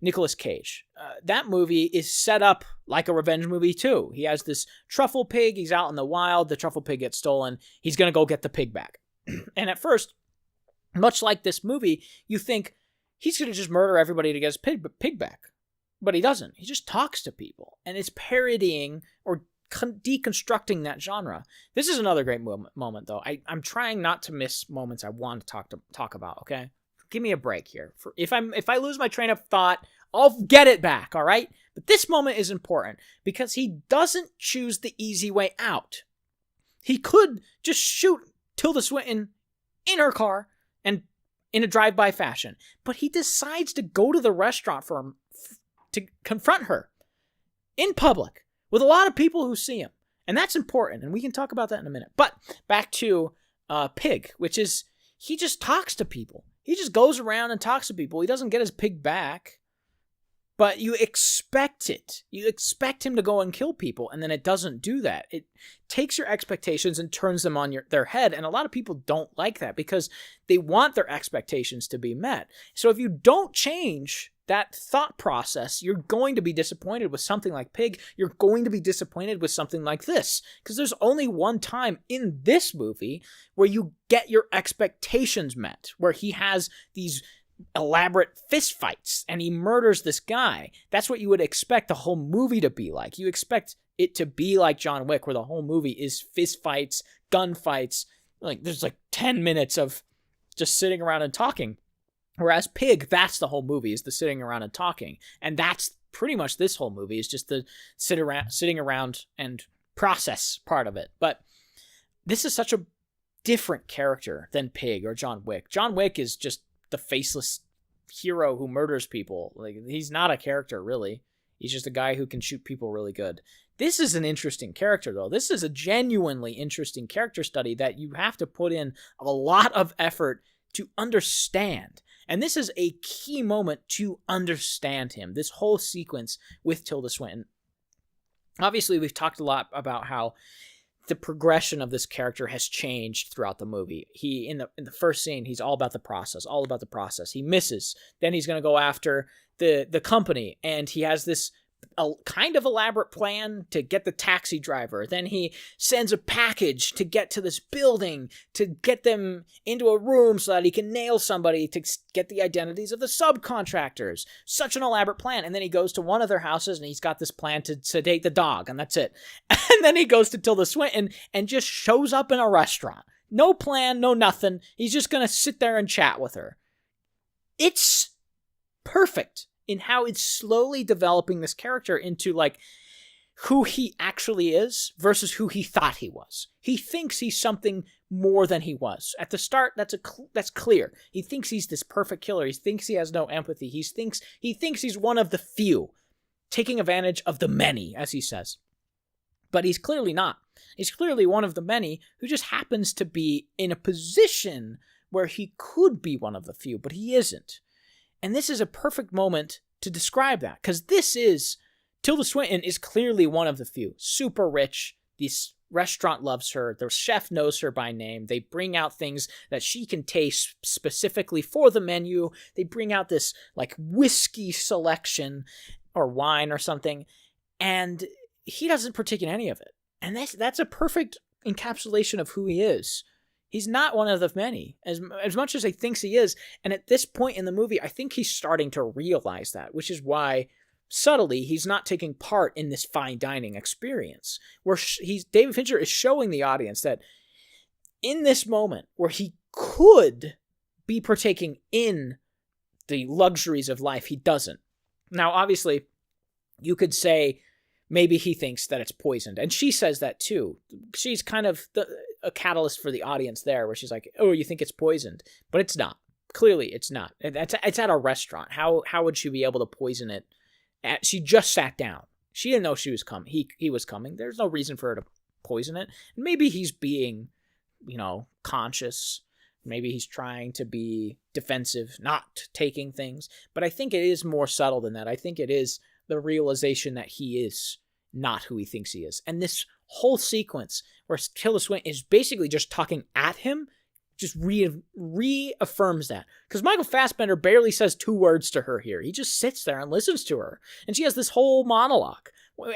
Nicolas Cage. That movie is set up like a revenge movie too. He has this truffle pig. He's out in the wild. The truffle pig gets stolen. He's going to go get the pig back. And at first, much like this movie, you think he's going to just murder everybody to get his pig back. But he doesn't. He just talks to people. And it's parodying or deconstructing that genre. This is another great moment, though. I'm trying not to miss moments I want to talk about, okay? Give me a break here. If I lose my train of thought, I'll get it back, all right? But this moment is important because he doesn't choose the easy way out. He could just shoot Tilda Swinton in her car and in a drive-by fashion, but he decides to go to the restaurant to confront her in public with a lot of people who see him. And that's important, and we can talk about that in a minute. But back to Pig, which is he just talks to people. He just goes around and talks to people. He doesn't get his pig back, but you expect it. You expect him to go and kill people, and then it doesn't do that. It takes your expectations and turns them on their head, and a lot of people don't like that because they want their expectations to be met. So if you don't change that thought process, you're going to be disappointed with something like Pig. You're going to be disappointed with something like this, because there's only one time in this movie where you get your expectations met, where he has these elaborate fist fights and he murders this guy. That's what you would expect the whole movie to be like. You expect it to be like John Wick, where the whole movie is fist fights, gun fights. Like there's like 10 minutes of just sitting around and talking. Whereas Pig, that's the whole movie, is the sitting around and talking. And that's pretty much this whole movie, is just the sitting around and process part of it. But this is such a different character than Pig or John Wick. John Wick is just the faceless hero who murders people. Like, he's not a character, really. He's just a guy who can shoot people really good. This is an interesting character, though. This is a genuinely interesting character study that you have to put in a lot of effort to understand. And this is a key moment to understand him, this whole sequence with Tilda Swinton. Obviously, we've talked a lot about how the progression of this character has changed throughout the movie. In the first scene, he's all about the process, He misses. Then he's going to go after the company, and he has this a kind of elaborate plan to get the taxi driver. Then he sends a package to get to this building, to get them into a room so that he can nail somebody, to get the identities of the subcontractors. Such an elaborate plan. And then he goes to one of their houses and he's got this plan to sedate the dog, and that's it. And then he goes to Tilda Swinton and just shows up in a restaurant. No plan, no nothing. He's just going to sit there and chat with her. It's perfect in how it's slowly developing this character into like who he actually is versus who he thought he was. He thinks he's something more than he was. At the start, that's clear. He thinks he's this perfect killer. He thinks he has no empathy. He thinks he's one of the few, taking advantage of the many, as he says. But he's clearly not. He's clearly one of the many who just happens to be in a position where he could be one of the few, but he isn't. And this is a perfect moment to describe that, because Tilda Swinton is clearly one of the few. Super rich. This restaurant loves her. The chef knows her by name. They bring out things that she can taste specifically for the menu. They bring out this like whiskey selection or wine or something, and he doesn't partake in any of it. And that's a perfect encapsulation of who he is. He's not one of the many, as much as he thinks he is. And at this point in the movie, I think he's starting to realize that, which is why, subtly, he's not taking part in this fine dining experience. Where David Fincher is showing the audience that in this moment, where he could be partaking in the luxuries of life, he doesn't. Now, obviously, you could say maybe he thinks that it's poisoned. And she says that too. She's kind of a catalyst for the audience there, where she's like, oh, you think it's poisoned? But it's not. Clearly, it's not. It's at a restaurant. How would she be able to poison it? She just sat down. She didn't know she was coming. He was coming. There's no reason for her to poison it. And maybe he's being, conscious. Maybe he's trying to be defensive, not taking things. But I think it is more subtle than that. I think it is the realization that he is not who he thinks he is. And this whole sequence where Tilda Swinton is basically just talking at him just reaffirms that. Because Michael Fassbender barely says 2 words to her here. He just sits there and listens to her. And she has this whole monologue.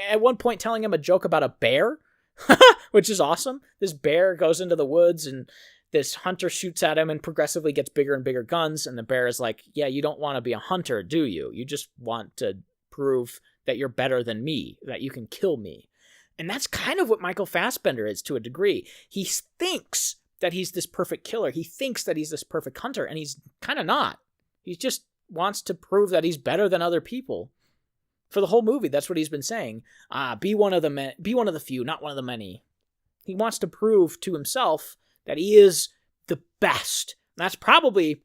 At one point telling him a joke about a bear, which is awesome. This bear goes into the woods and this hunter shoots at him and progressively gets bigger and bigger guns. And the bear is like, yeah, you don't want to be a hunter, do you? You just want to prove that you're better than me, that you can kill me. And that's kind of what Michael Fassbender is to a degree. He thinks that he's this perfect killer. He thinks that he's this perfect hunter, and he's kind of not. He just wants to prove that he's better than other people. For the whole movie, that's what he's been saying. Be one of the few, not one of the many. He wants to prove to himself that he is the best. And that's probably,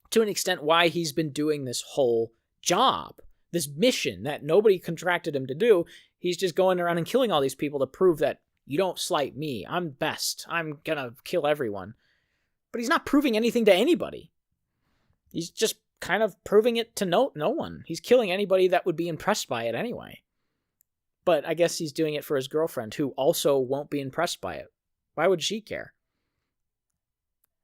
to an extent, why he's been doing this whole job, this mission that nobody contracted him to do. He's just going around and killing all these people to prove that you don't slight me. I'm best. I'm gonna kill everyone. But he's not proving anything to anybody. He's just kind of proving it to no one. He's killing anybody that would be impressed by it anyway. But I guess he's doing it for his girlfriend, who also won't be impressed by it. Why would she care?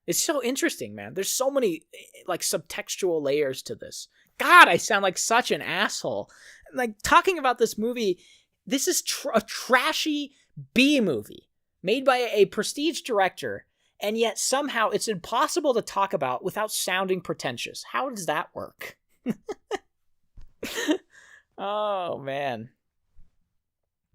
It's so interesting, man. There's so many like subtextual layers to this. God, I sound like such an asshole. Like talking about this movie, this is a trashy B movie made by a prestige director, and yet somehow it's impossible to talk about without sounding pretentious. How does that work? Oh, man.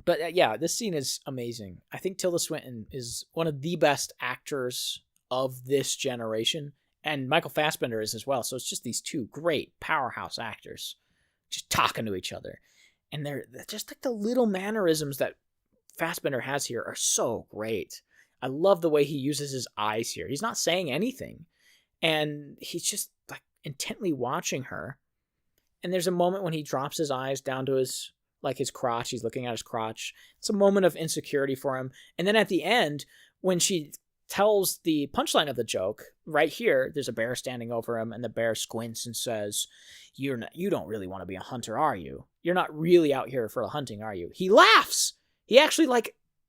But yeah, this scene is amazing. I think Tilda Swinton is one of the best actors of this generation, and Michael Fassbender is as well. So it's just these two great powerhouse actors just talking to each other. And they're just like the little mannerisms that Fassbender has here are so great. I love the way he uses his eyes here. He's not saying anything, and he's just like intently watching her. And there's a moment when he drops his eyes down to his crotch. He's looking at his crotch. It's a moment of insecurity for him. And then at the end, when she tells the punchline of the joke, right here, there's a bear standing over him, and the bear squints and says, you don't really want to be a hunter, are you? You're not really out here for hunting, are you? He laughs. He actually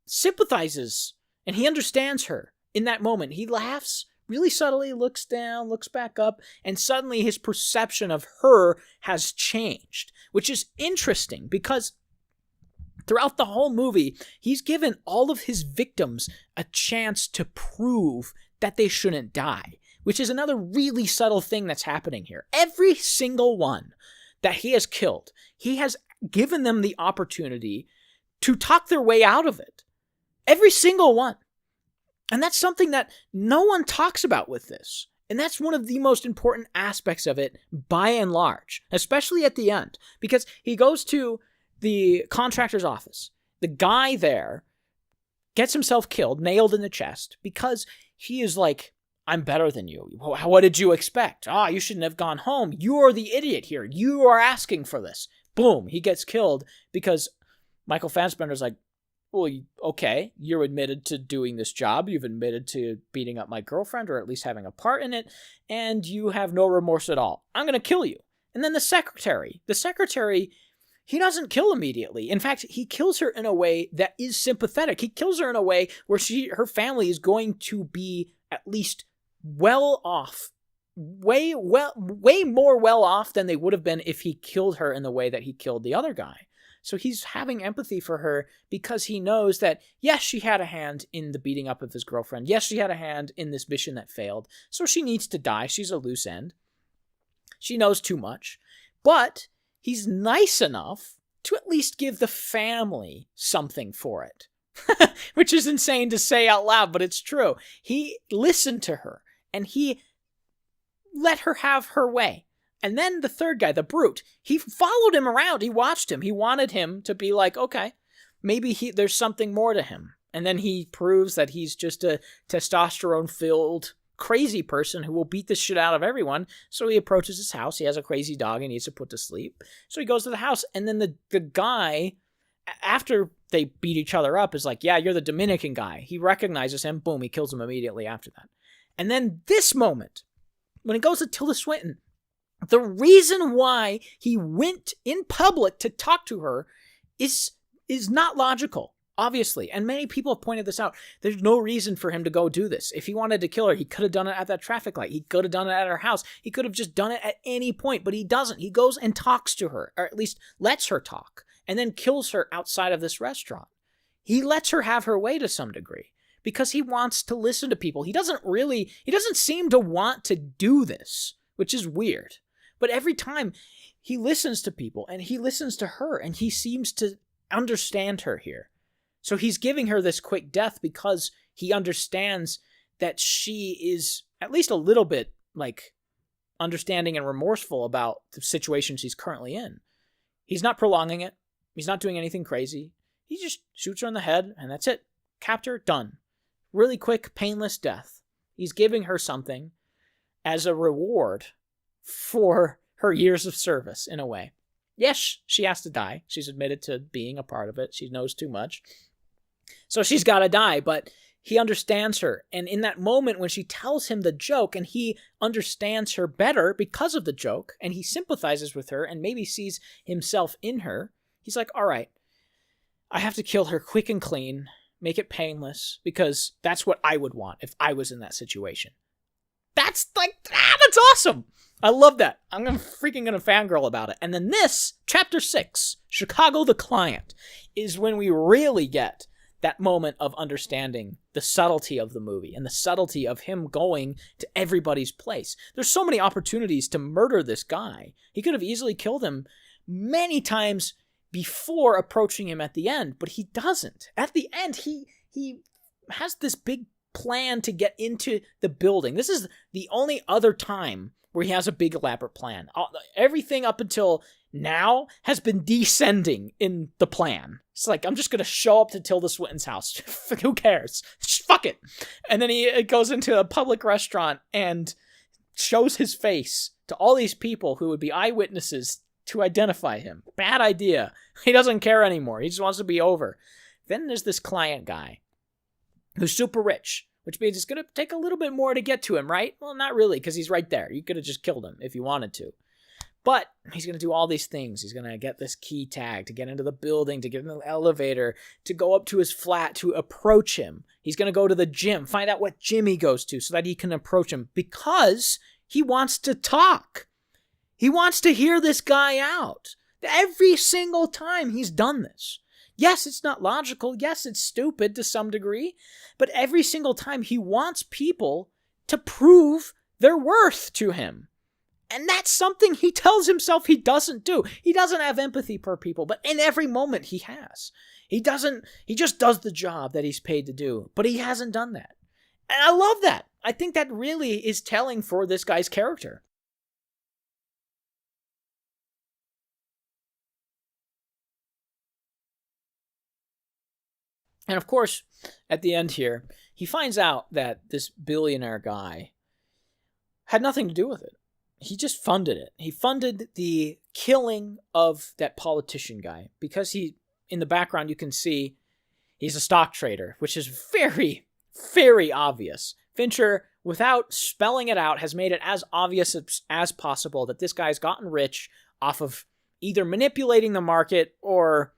sympathizes, and he understands her in that moment. He laughs really subtly, looks down, looks back up, and suddenly his perception of her has changed, which is interesting because throughout the whole movie, he's given all of his victims a chance to prove that they shouldn't die, which is another really subtle thing that's happening here. Every single one that he has killed, he has given them the opportunity to talk their way out of it. Every single one. And that's something that no one talks about with this. And that's one of the most important aspects of it by and large, especially at the end, because he goes to the contractor's office. The guy there gets himself killed, nailed in the chest, because he is like, I'm better than you. What did you expect? You shouldn't have gone home. You're the idiot here. You are asking for this. Boom, he gets killed because Michael Fassbender's like, well, okay, you're admitted to doing this job. You've admitted to beating up my girlfriend, or at least having a part in it, and you have no remorse at all. I'm going to kill you. And then the secretary, he doesn't kill immediately. In fact, he kills her in a way that is sympathetic. He kills her in a way where her family is going to be at least well off, way more well off than they would have been if he killed her in the way that he killed the other guy. So he's having empathy for her because he knows that, yes, she had a hand in the beating up of his girlfriend. Yes, she had a hand in this mission that failed. So she needs to die. She's a loose end. She knows too much. But he's nice enough to at least give the family something for it. Which is insane to say out loud, but it's true. He listened to her, and he let her have her way. And then the third guy, the brute, he followed him around. He watched him. He wanted him to be like, okay, maybe there's something more to him. And then he proves that he's just a testosterone-filled crazy person who will beat the shit out of everyone. So he approaches his house. He has a crazy dog he needs to put to sleep. So he goes to the house. And then the guy, after they beat each other up, is like, yeah, you're the Dominican guy. He recognizes him. Boom, he kills him immediately after that. And then this moment, when it goes to Tilda Swinton, the reason why he went in public to talk to her is not logical, obviously. And many people have pointed this out. There's no reason for him to go do this. If he wanted to kill her, he could have done it at that traffic light. He could have done it at her house. He could have just done it at any point, but he doesn't. He goes and talks to her, or at least lets her talk, and then kills her outside of this restaurant. He lets her have her way to some degree because he wants to listen to people. He doesn't seem to want to do this, which is weird. But every time he listens to people and he listens to her and he seems to understand her here. So he's giving her this quick death because he understands that she is at least a little bit like understanding and remorseful about the situation she's currently in. He's not prolonging it. He's not doing anything crazy. He just shoots her in the head and that's it. Capture, done. Really quick, painless death. He's giving her something as a reward for her years of service, in a way. Yes, she has to die. She's admitted to being a part of it. She knows too much. So she's got to die, but he understands her. And in that moment when she tells him the joke and he understands her better because of the joke and he sympathizes with her and maybe sees himself in her, he's like, all right, I have to kill her quick and clean, make it painless, because that's what I would want if I was in that situation. That's awesome. I love that. I'm freaking gonna fangirl about it. And then this, Chapter 6, Chicago the Client, is when we really get that moment of understanding the subtlety of the movie and the subtlety of him going to everybody's place. There's so many opportunities to murder this guy. He could have easily killed him many times before approaching him at the end, but he doesn't. At the end, he has this big plan to get into the building. This is the only other time where he has a big elaborate plan. Everything up until now has been descending in the plan. It's like, I'm just going to show up to Tilda Swinton's house. Who cares? Fuck it. And then he goes into a public restaurant and shows his face to all these people who would be eyewitnesses to identify him. Bad idea. He doesn't care anymore. He just wants to be over. Then there's this client guy who's super rich, which means it's going to take a little bit more to get to him, right? Well, not really, because he's right there. You could have just killed him if you wanted to. But he's going to do all these things. He's going to get this key tag to get into the building, to get in the elevator, to go up to his flat, to approach him. He's going to go to the gym, find out what gym he goes to so that he can approach him because he wants to talk. He wants to hear this guy out. Every single time he's done this. Yes, it's not logical. Yes, it's stupid to some degree. But every single time he wants people to prove their worth to him. And that's something he tells himself he doesn't do. He doesn't have empathy for people, but in every moment he has. He just does the job that he's paid to do, but he hasn't done that. And I love that. I think that really is telling for this guy's character. And of course, at the end here, he finds out that this billionaire guy had nothing to do with it. He just funded it. He funded the killing of that politician guy because in the background you can see he's a stock trader, which is very, very obvious. Fincher, without spelling it out, has made it as obvious as possible that this guy's gotten rich off of either manipulating the market or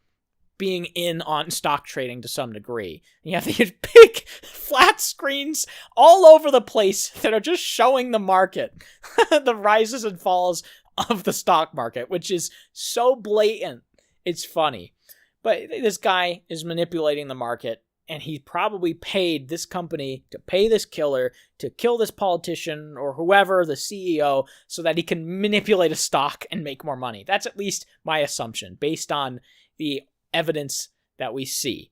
being in on stock trading to some degree. And you have these big flat screens all over the place that are just showing the market, the rises and falls of the stock market, which is so blatant. It's funny. But this guy is manipulating the market, and he probably paid this company to pay this killer to kill this politician or whoever, the CEO, so that he can manipulate a stock and make more money. That's at least my assumption, based on the evidence that we see.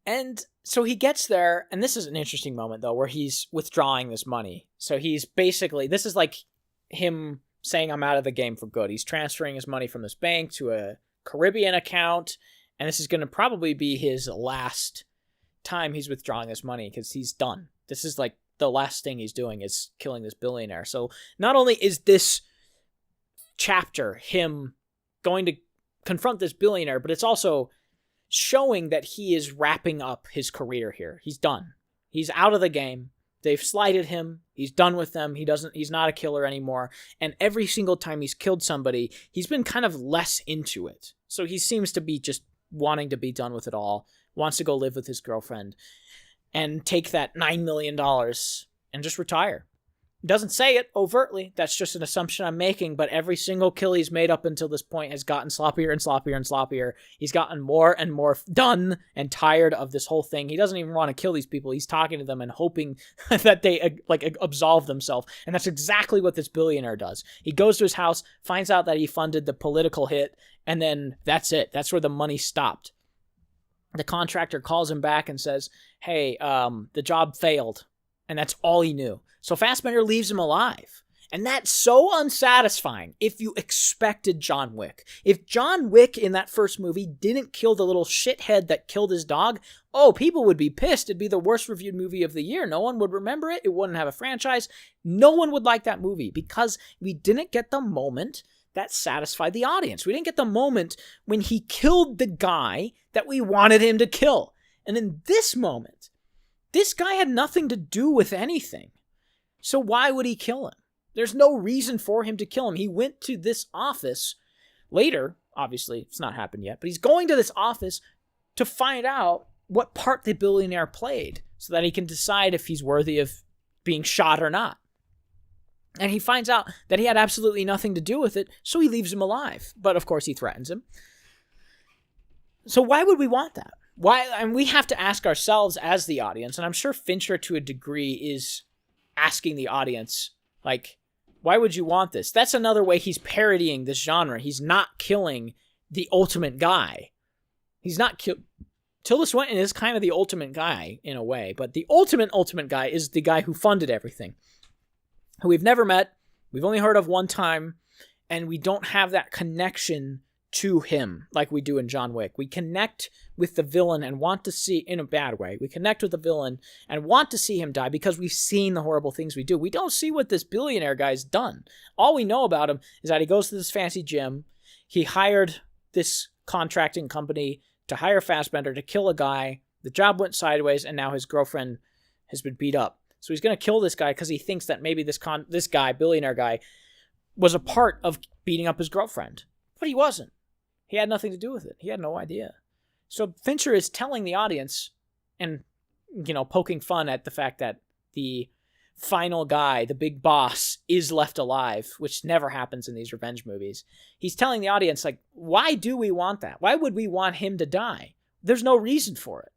And so he gets there, and this is an interesting moment, though, where he's withdrawing this money. So he's basically, this is like him saying, I'm out of the game for good. He's transferring his money from this bank to a Caribbean account, and this is going to probably be his last time he's withdrawing this money, because he's done. This is like the last thing he's doing is killing this billionaire. So not only is this chapter him going to confront this billionaire, but it's also showing that he is wrapping up his career here. He's done. He's out of the game. They've slighted him. He's done with them. He's not a killer anymore. And every single time he's killed somebody, he's been kind of less into it. So he seems to be just wanting to be done with it all, wants to go live with his girlfriend and take that $9 million and just retire. Doesn't say it overtly. That's just an assumption I'm making, but every single kill he's made up until this point has gotten sloppier and sloppier and sloppier. He's gotten more and more done and tired of this whole thing. He doesn't even want to kill these people. He's talking to them and hoping that they absolve themselves. And that's exactly what this billionaire does. He goes to his house, finds out that he funded the political hit, and then that's it. That's where the money stopped. The contractor calls him back and says, hey, the job failed. And that's all he knew. So Fassbender leaves him alive. And that's so unsatisfying if you expected John Wick. If John Wick in that first movie didn't kill the little shithead that killed his dog, people would be pissed. It'd be the worst reviewed movie of the year. No one would remember it. It wouldn't have a franchise. No one would like that movie because we didn't get the moment that satisfied the audience. We didn't get the moment when he killed the guy that we wanted him to kill. And in this moment, this guy had nothing to do with anything. So why would he kill him? There's no reason for him to kill him. He went to this office later. Obviously, it's not happened yet. But he's going to this office to find out what part the billionaire played so that he can decide if he's worthy of being shot or not. And he finds out that he had absolutely nothing to do with it, so he leaves him alive. But of course, he threatens him. So why would we want that? Why? And we have to ask ourselves as the audience, and I'm sure Fincher to a degree is asking the audience, like, why would you want this? That's another way he's parodying this genre. He's not killing the ultimate guy. He's not Tilda Swinton is kind of the ultimate guy in a way, but the ultimate guy is the guy who funded everything, who we've never met, we've only heard of one time, and we don't have that connection to him like we do in John Wick. We connect with the villain and want to see, in a bad way, we connect with the villain and want to see him die because we've seen the horrible things we do. We don't see what this billionaire guy's done. All we know about him is that he goes to this fancy gym. He hired this contracting company to hire Fassbender to kill a guy. The job went sideways, and now his girlfriend has been beat up. So he's going to kill this guy because he thinks that maybe this guy, billionaire guy, was a part of beating up his girlfriend. But he wasn't. He had nothing to do with it. He had no idea. So Fincher is telling the audience and, poking fun at the fact that the final guy, the big boss, is left alive, which never happens in these revenge movies. He's telling the audience, like, why do we want that? Why would we want him to die? There's no reason for it.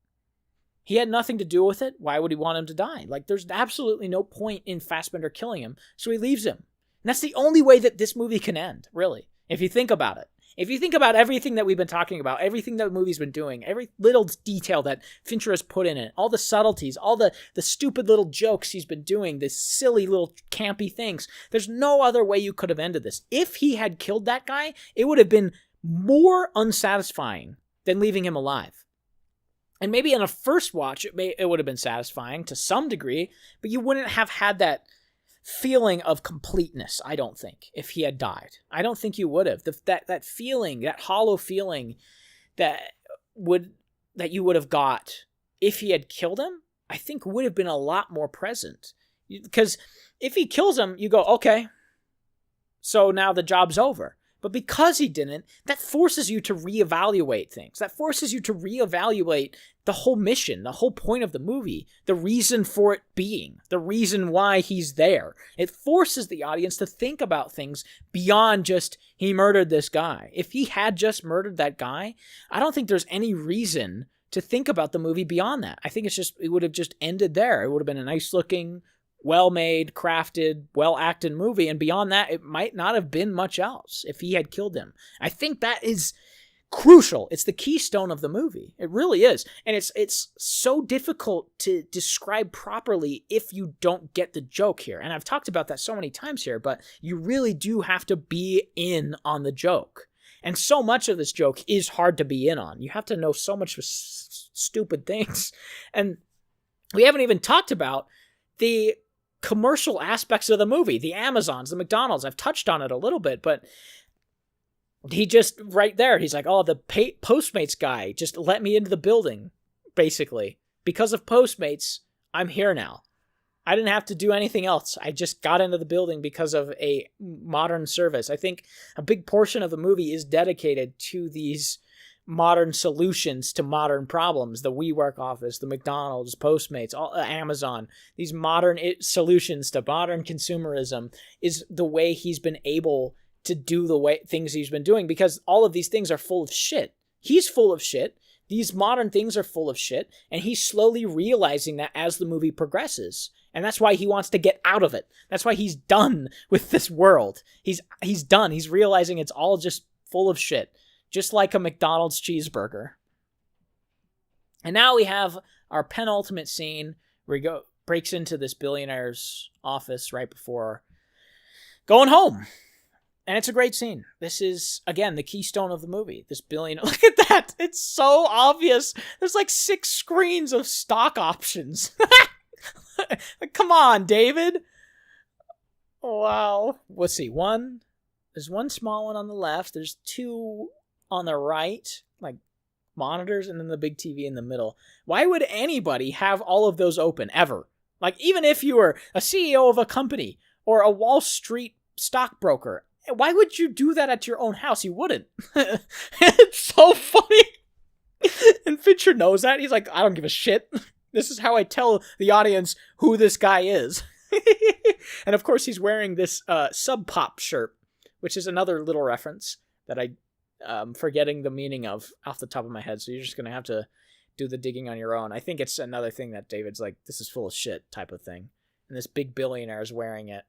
He had nothing to do with it. Why would he want him to die? Like, there's absolutely no point in Fassbender killing him, so he leaves him. And that's the only way that this movie can end, really, if you think about it. If you think about everything that we've been talking about, everything that the movie's been doing, every little detail that Fincher has put in it, all the subtleties, all the stupid little jokes he's been doing, the silly little campy things, there's no other way you could have ended this. If he had killed that guy, it would have been more unsatisfying than leaving him alive. And maybe in a first watch, it would have been satisfying to some degree, but you wouldn't have had that feeling of completeness, I don't think, if he had died. I don't think you would have. That feeling, that hollow feeling that you would have got if he had killed him, I think would have been a lot more present. Because if he kills him, you go, okay, so now the job's over. But because he didn't, that forces you to reevaluate things. That forces you to reevaluate the whole mission, the whole point of the movie, the reason for it being, the reason why he's there. It forces the audience to think about things beyond just, he murdered this guy. If he had just murdered that guy, I don't think there's any reason to think about the movie beyond that. I think it would have just ended there. It would have been a nice looking, well-made, crafted, well-acted movie, and beyond that, it might not have been much else if he had killed him. I think that is crucial. It's the keystone of the movie. It really is. And it's so difficult to describe properly if you don't get the joke here. And I've talked about that so many times here, but you really do have to be in on the joke. And so much of this joke is hard to be in on. You have to know so much stupid things. And we haven't even talked about the commercial aspects of the movie, the Amazons, the McDonald's. I've touched on it a little bit, but he just, right there, he's like, oh, the Postmates guy just let me into the building, basically. Because of Postmates, I'm here now. I didn't have to do anything else. I just got into the building because of a modern service. I think a big portion of the movie is dedicated to these modern solutions to modern problems. The WeWork office, the McDonald's, Postmates, all, Amazon. These modern solutions to modern consumerism is the way he's been able to do the way things he's been doing, because all of these things are full of shit. He's full of shit. These modern things are full of shit, and he's slowly realizing that as the movie progresses. And that's why he wants to get out of it. That's why he's done with this world. He's done. He's realizing it's all just full of shit. Just like a McDonald's cheeseburger. And now we have our penultimate scene where he breaks into this billionaire's office right before going home. And it's a great scene. This is, again, the keystone of the movie. This billionaire. Look at that. It's so obvious. There's like 6 screens of stock options. Come on, David. Wow. Let's see. There's one small one on the left. There's 2 on the right, like monitors, and then the big TV in the middle. Why would anybody have all of those open ever? Like, even if you were a CEO of a company or a Wall Street stockbroker, why would you do that at your own house? You wouldn't. It's so funny. And Fincher knows that. He's like, I don't give a shit. This is how I tell the audience who this guy is. And of course, he's wearing this Sub Pop shirt, which is another little reference that I'm forgetting the meaning of off the top of my head. So you're just going to have to do the digging on your own. I think it's another thing that David's like, this is full of shit type of thing. And this big billionaire is wearing it,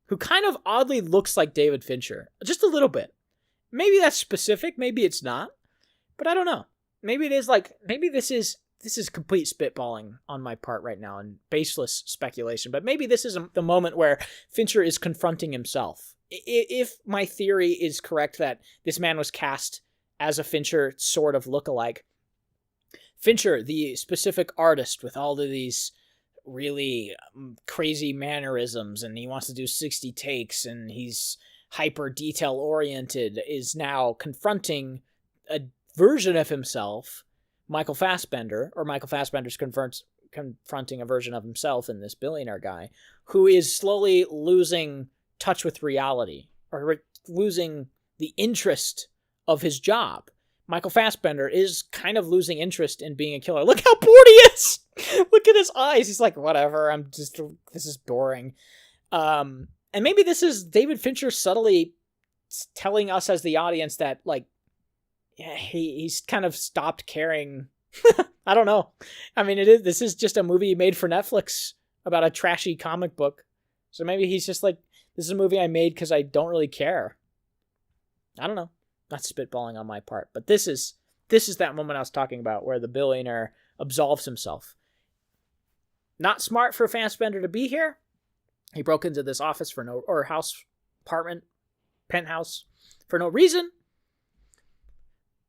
who kind of oddly looks like David Fincher. Just a little bit. Maybe that's specific. Maybe it's not. But I don't know. Maybe it is like, maybe this is complete spitballing on my part right now and baseless speculation. But maybe this is the moment where Fincher is confronting himself. If my theory is correct that this man was cast as a Fincher sort of lookalike, Fincher, the specific artist with all of these really crazy mannerisms, and he wants to do 60 takes, and he's hyper detail oriented, is now confronting a version of himself, Michael Fassbender, or Michael Fassbender's confronting a version of himself in this billionaire guy, who is slowly losing touch with reality, or losing the interest of his job. Michael Fassbender is kind of losing interest in being a killer. Look how bored he is! Look at his eyes. He's like, whatever, this is boring. And maybe this is David Fincher subtly telling us as the audience that, like, yeah, he's kind of stopped caring. I don't know. I mean, this is just a movie made for Netflix about a trashy comic book. So maybe he's just like, this is a movie I made because I don't really care. I don't know. Not spitballing on my part, but this is that moment I was talking about where the billionaire absolves himself. Not smart for Fassbender to be here. He broke into this office penthouse for no reason.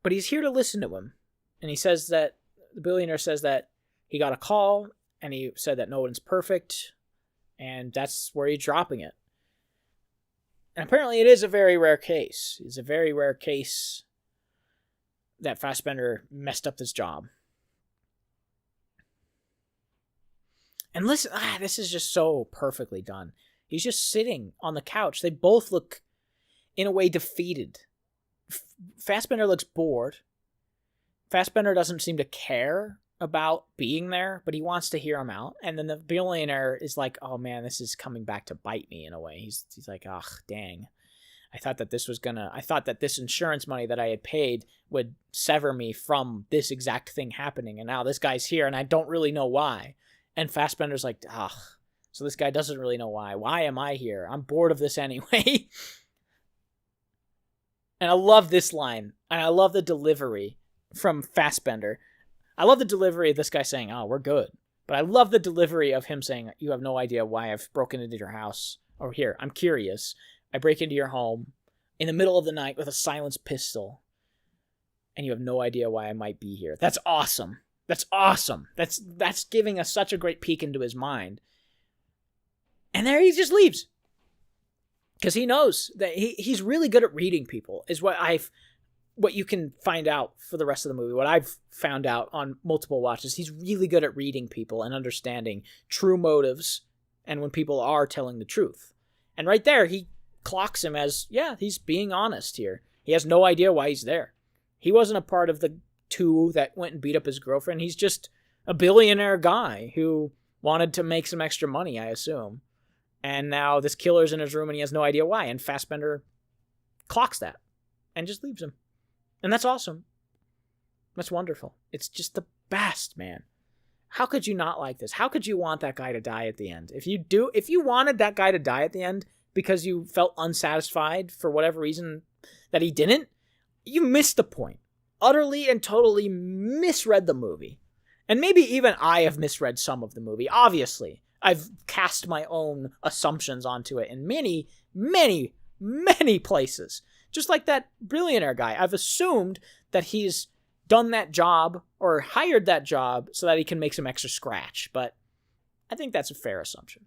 But he's here to listen to him. And he says that, the billionaire says that he got a call and he said that no one's perfect, and that's where he's dropping it. And apparently it is a very rare case. It's a very rare case that Fassbender messed up his job. And listen, this is just so perfectly done. He's just sitting on the couch. They both look, in a way, defeated. Fassbender looks bored. Fassbender doesn't seem to care about being there, but he wants to hear him out. And then the billionaire is like, oh man, this is coming back to bite me in a way. He's like, ugh, dang. I thought that this insurance money that I had paid would sever me from this exact thing happening. And now this guy's here and I don't really know why. And Fassbender's like, ugh, so this guy doesn't really know why. Why am I here? I'm bored of this anyway. And I love this line. And I love the delivery from Fassbender. I love the delivery of this guy saying, oh, we're good. But I love the delivery of him saying, you have no idea why I've broken into your house. Or here, I'm curious. I break into your home in the middle of the night with a silenced pistol. And you have no idea why I might be here. That's awesome. That's awesome. That's giving us such a great peek into his mind. And there he just leaves. Because he knows that he's really good at reading people, is what what you can find out for the rest of the movie, what I've found out on multiple watches, he's really good at reading people and understanding true motives and when people are telling the truth. And right there, he clocks him as, yeah, he's being honest here. He has no idea why he's there. He wasn't a part of the two that went and beat up his girlfriend. He's just a billionaire guy who wanted to make some extra money, I assume. And now this killer's in his room and he has no idea why. And Fassbender clocks that and just leaves him. And that's awesome. That's wonderful. It's just the best, man. How could you not like this? How could you want that guy to die at the end? If you wanted that guy to die at the end because you felt unsatisfied for whatever reason that he didn't, you missed the point. Utterly and totally misread the movie. And maybe even I have misread some of the movie. Obviously, I've cast my own assumptions onto it in many, many, many places. Just like that billionaire guy. I've assumed that he's done that job or hired that job so that he can make some extra scratch. But I think that's a fair assumption.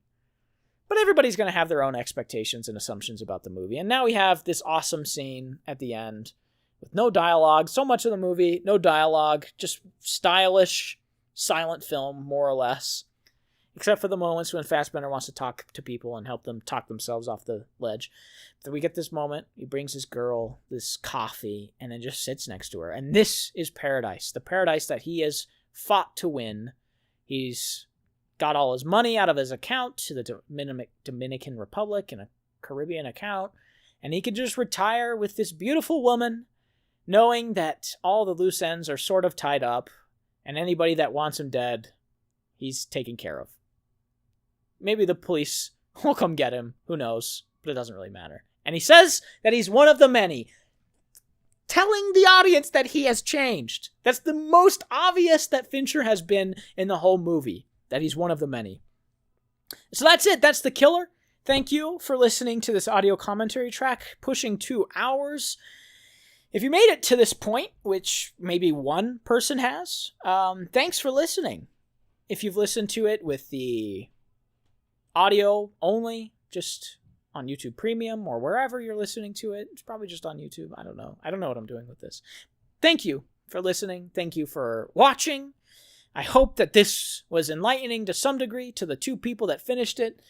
But everybody's going to have their own expectations and assumptions about the movie. And now we have this awesome scene at the end with no dialogue. So much of the movie, no dialogue. Just stylish, silent film, more or less. Except for the moments when Fassbender wants to talk to people and help them talk themselves off the ledge. So we get this moment. He brings his girl this coffee and then just sits next to her. And this is paradise. The paradise that he has fought to win. He's got all his money out of his account to the Dominican Republic and a Caribbean account. And he can just retire with this beautiful woman, knowing that all the loose ends are sort of tied up. And anybody that wants him dead, he's taken care of. Maybe the police will come get him. Who knows? But it doesn't really matter. And he says that he's one of the many, telling the audience that he has changed. That's the most obvious that Fincher has been in the whole movie, that he's one of the many. So that's it. That's The Killer. Thank you for listening to this audio commentary track, pushing 2 hours. If you made it to this point, which maybe one person has, thanks for listening. If you've listened to it with the audio only, just on YouTube Premium or wherever you're listening to it, it's probably just on YouTube. I don't know. I don't know what I'm doing with this. Thank you for listening. Thank you for watching. I hope that this was enlightening to some degree to the 2 people that finished it.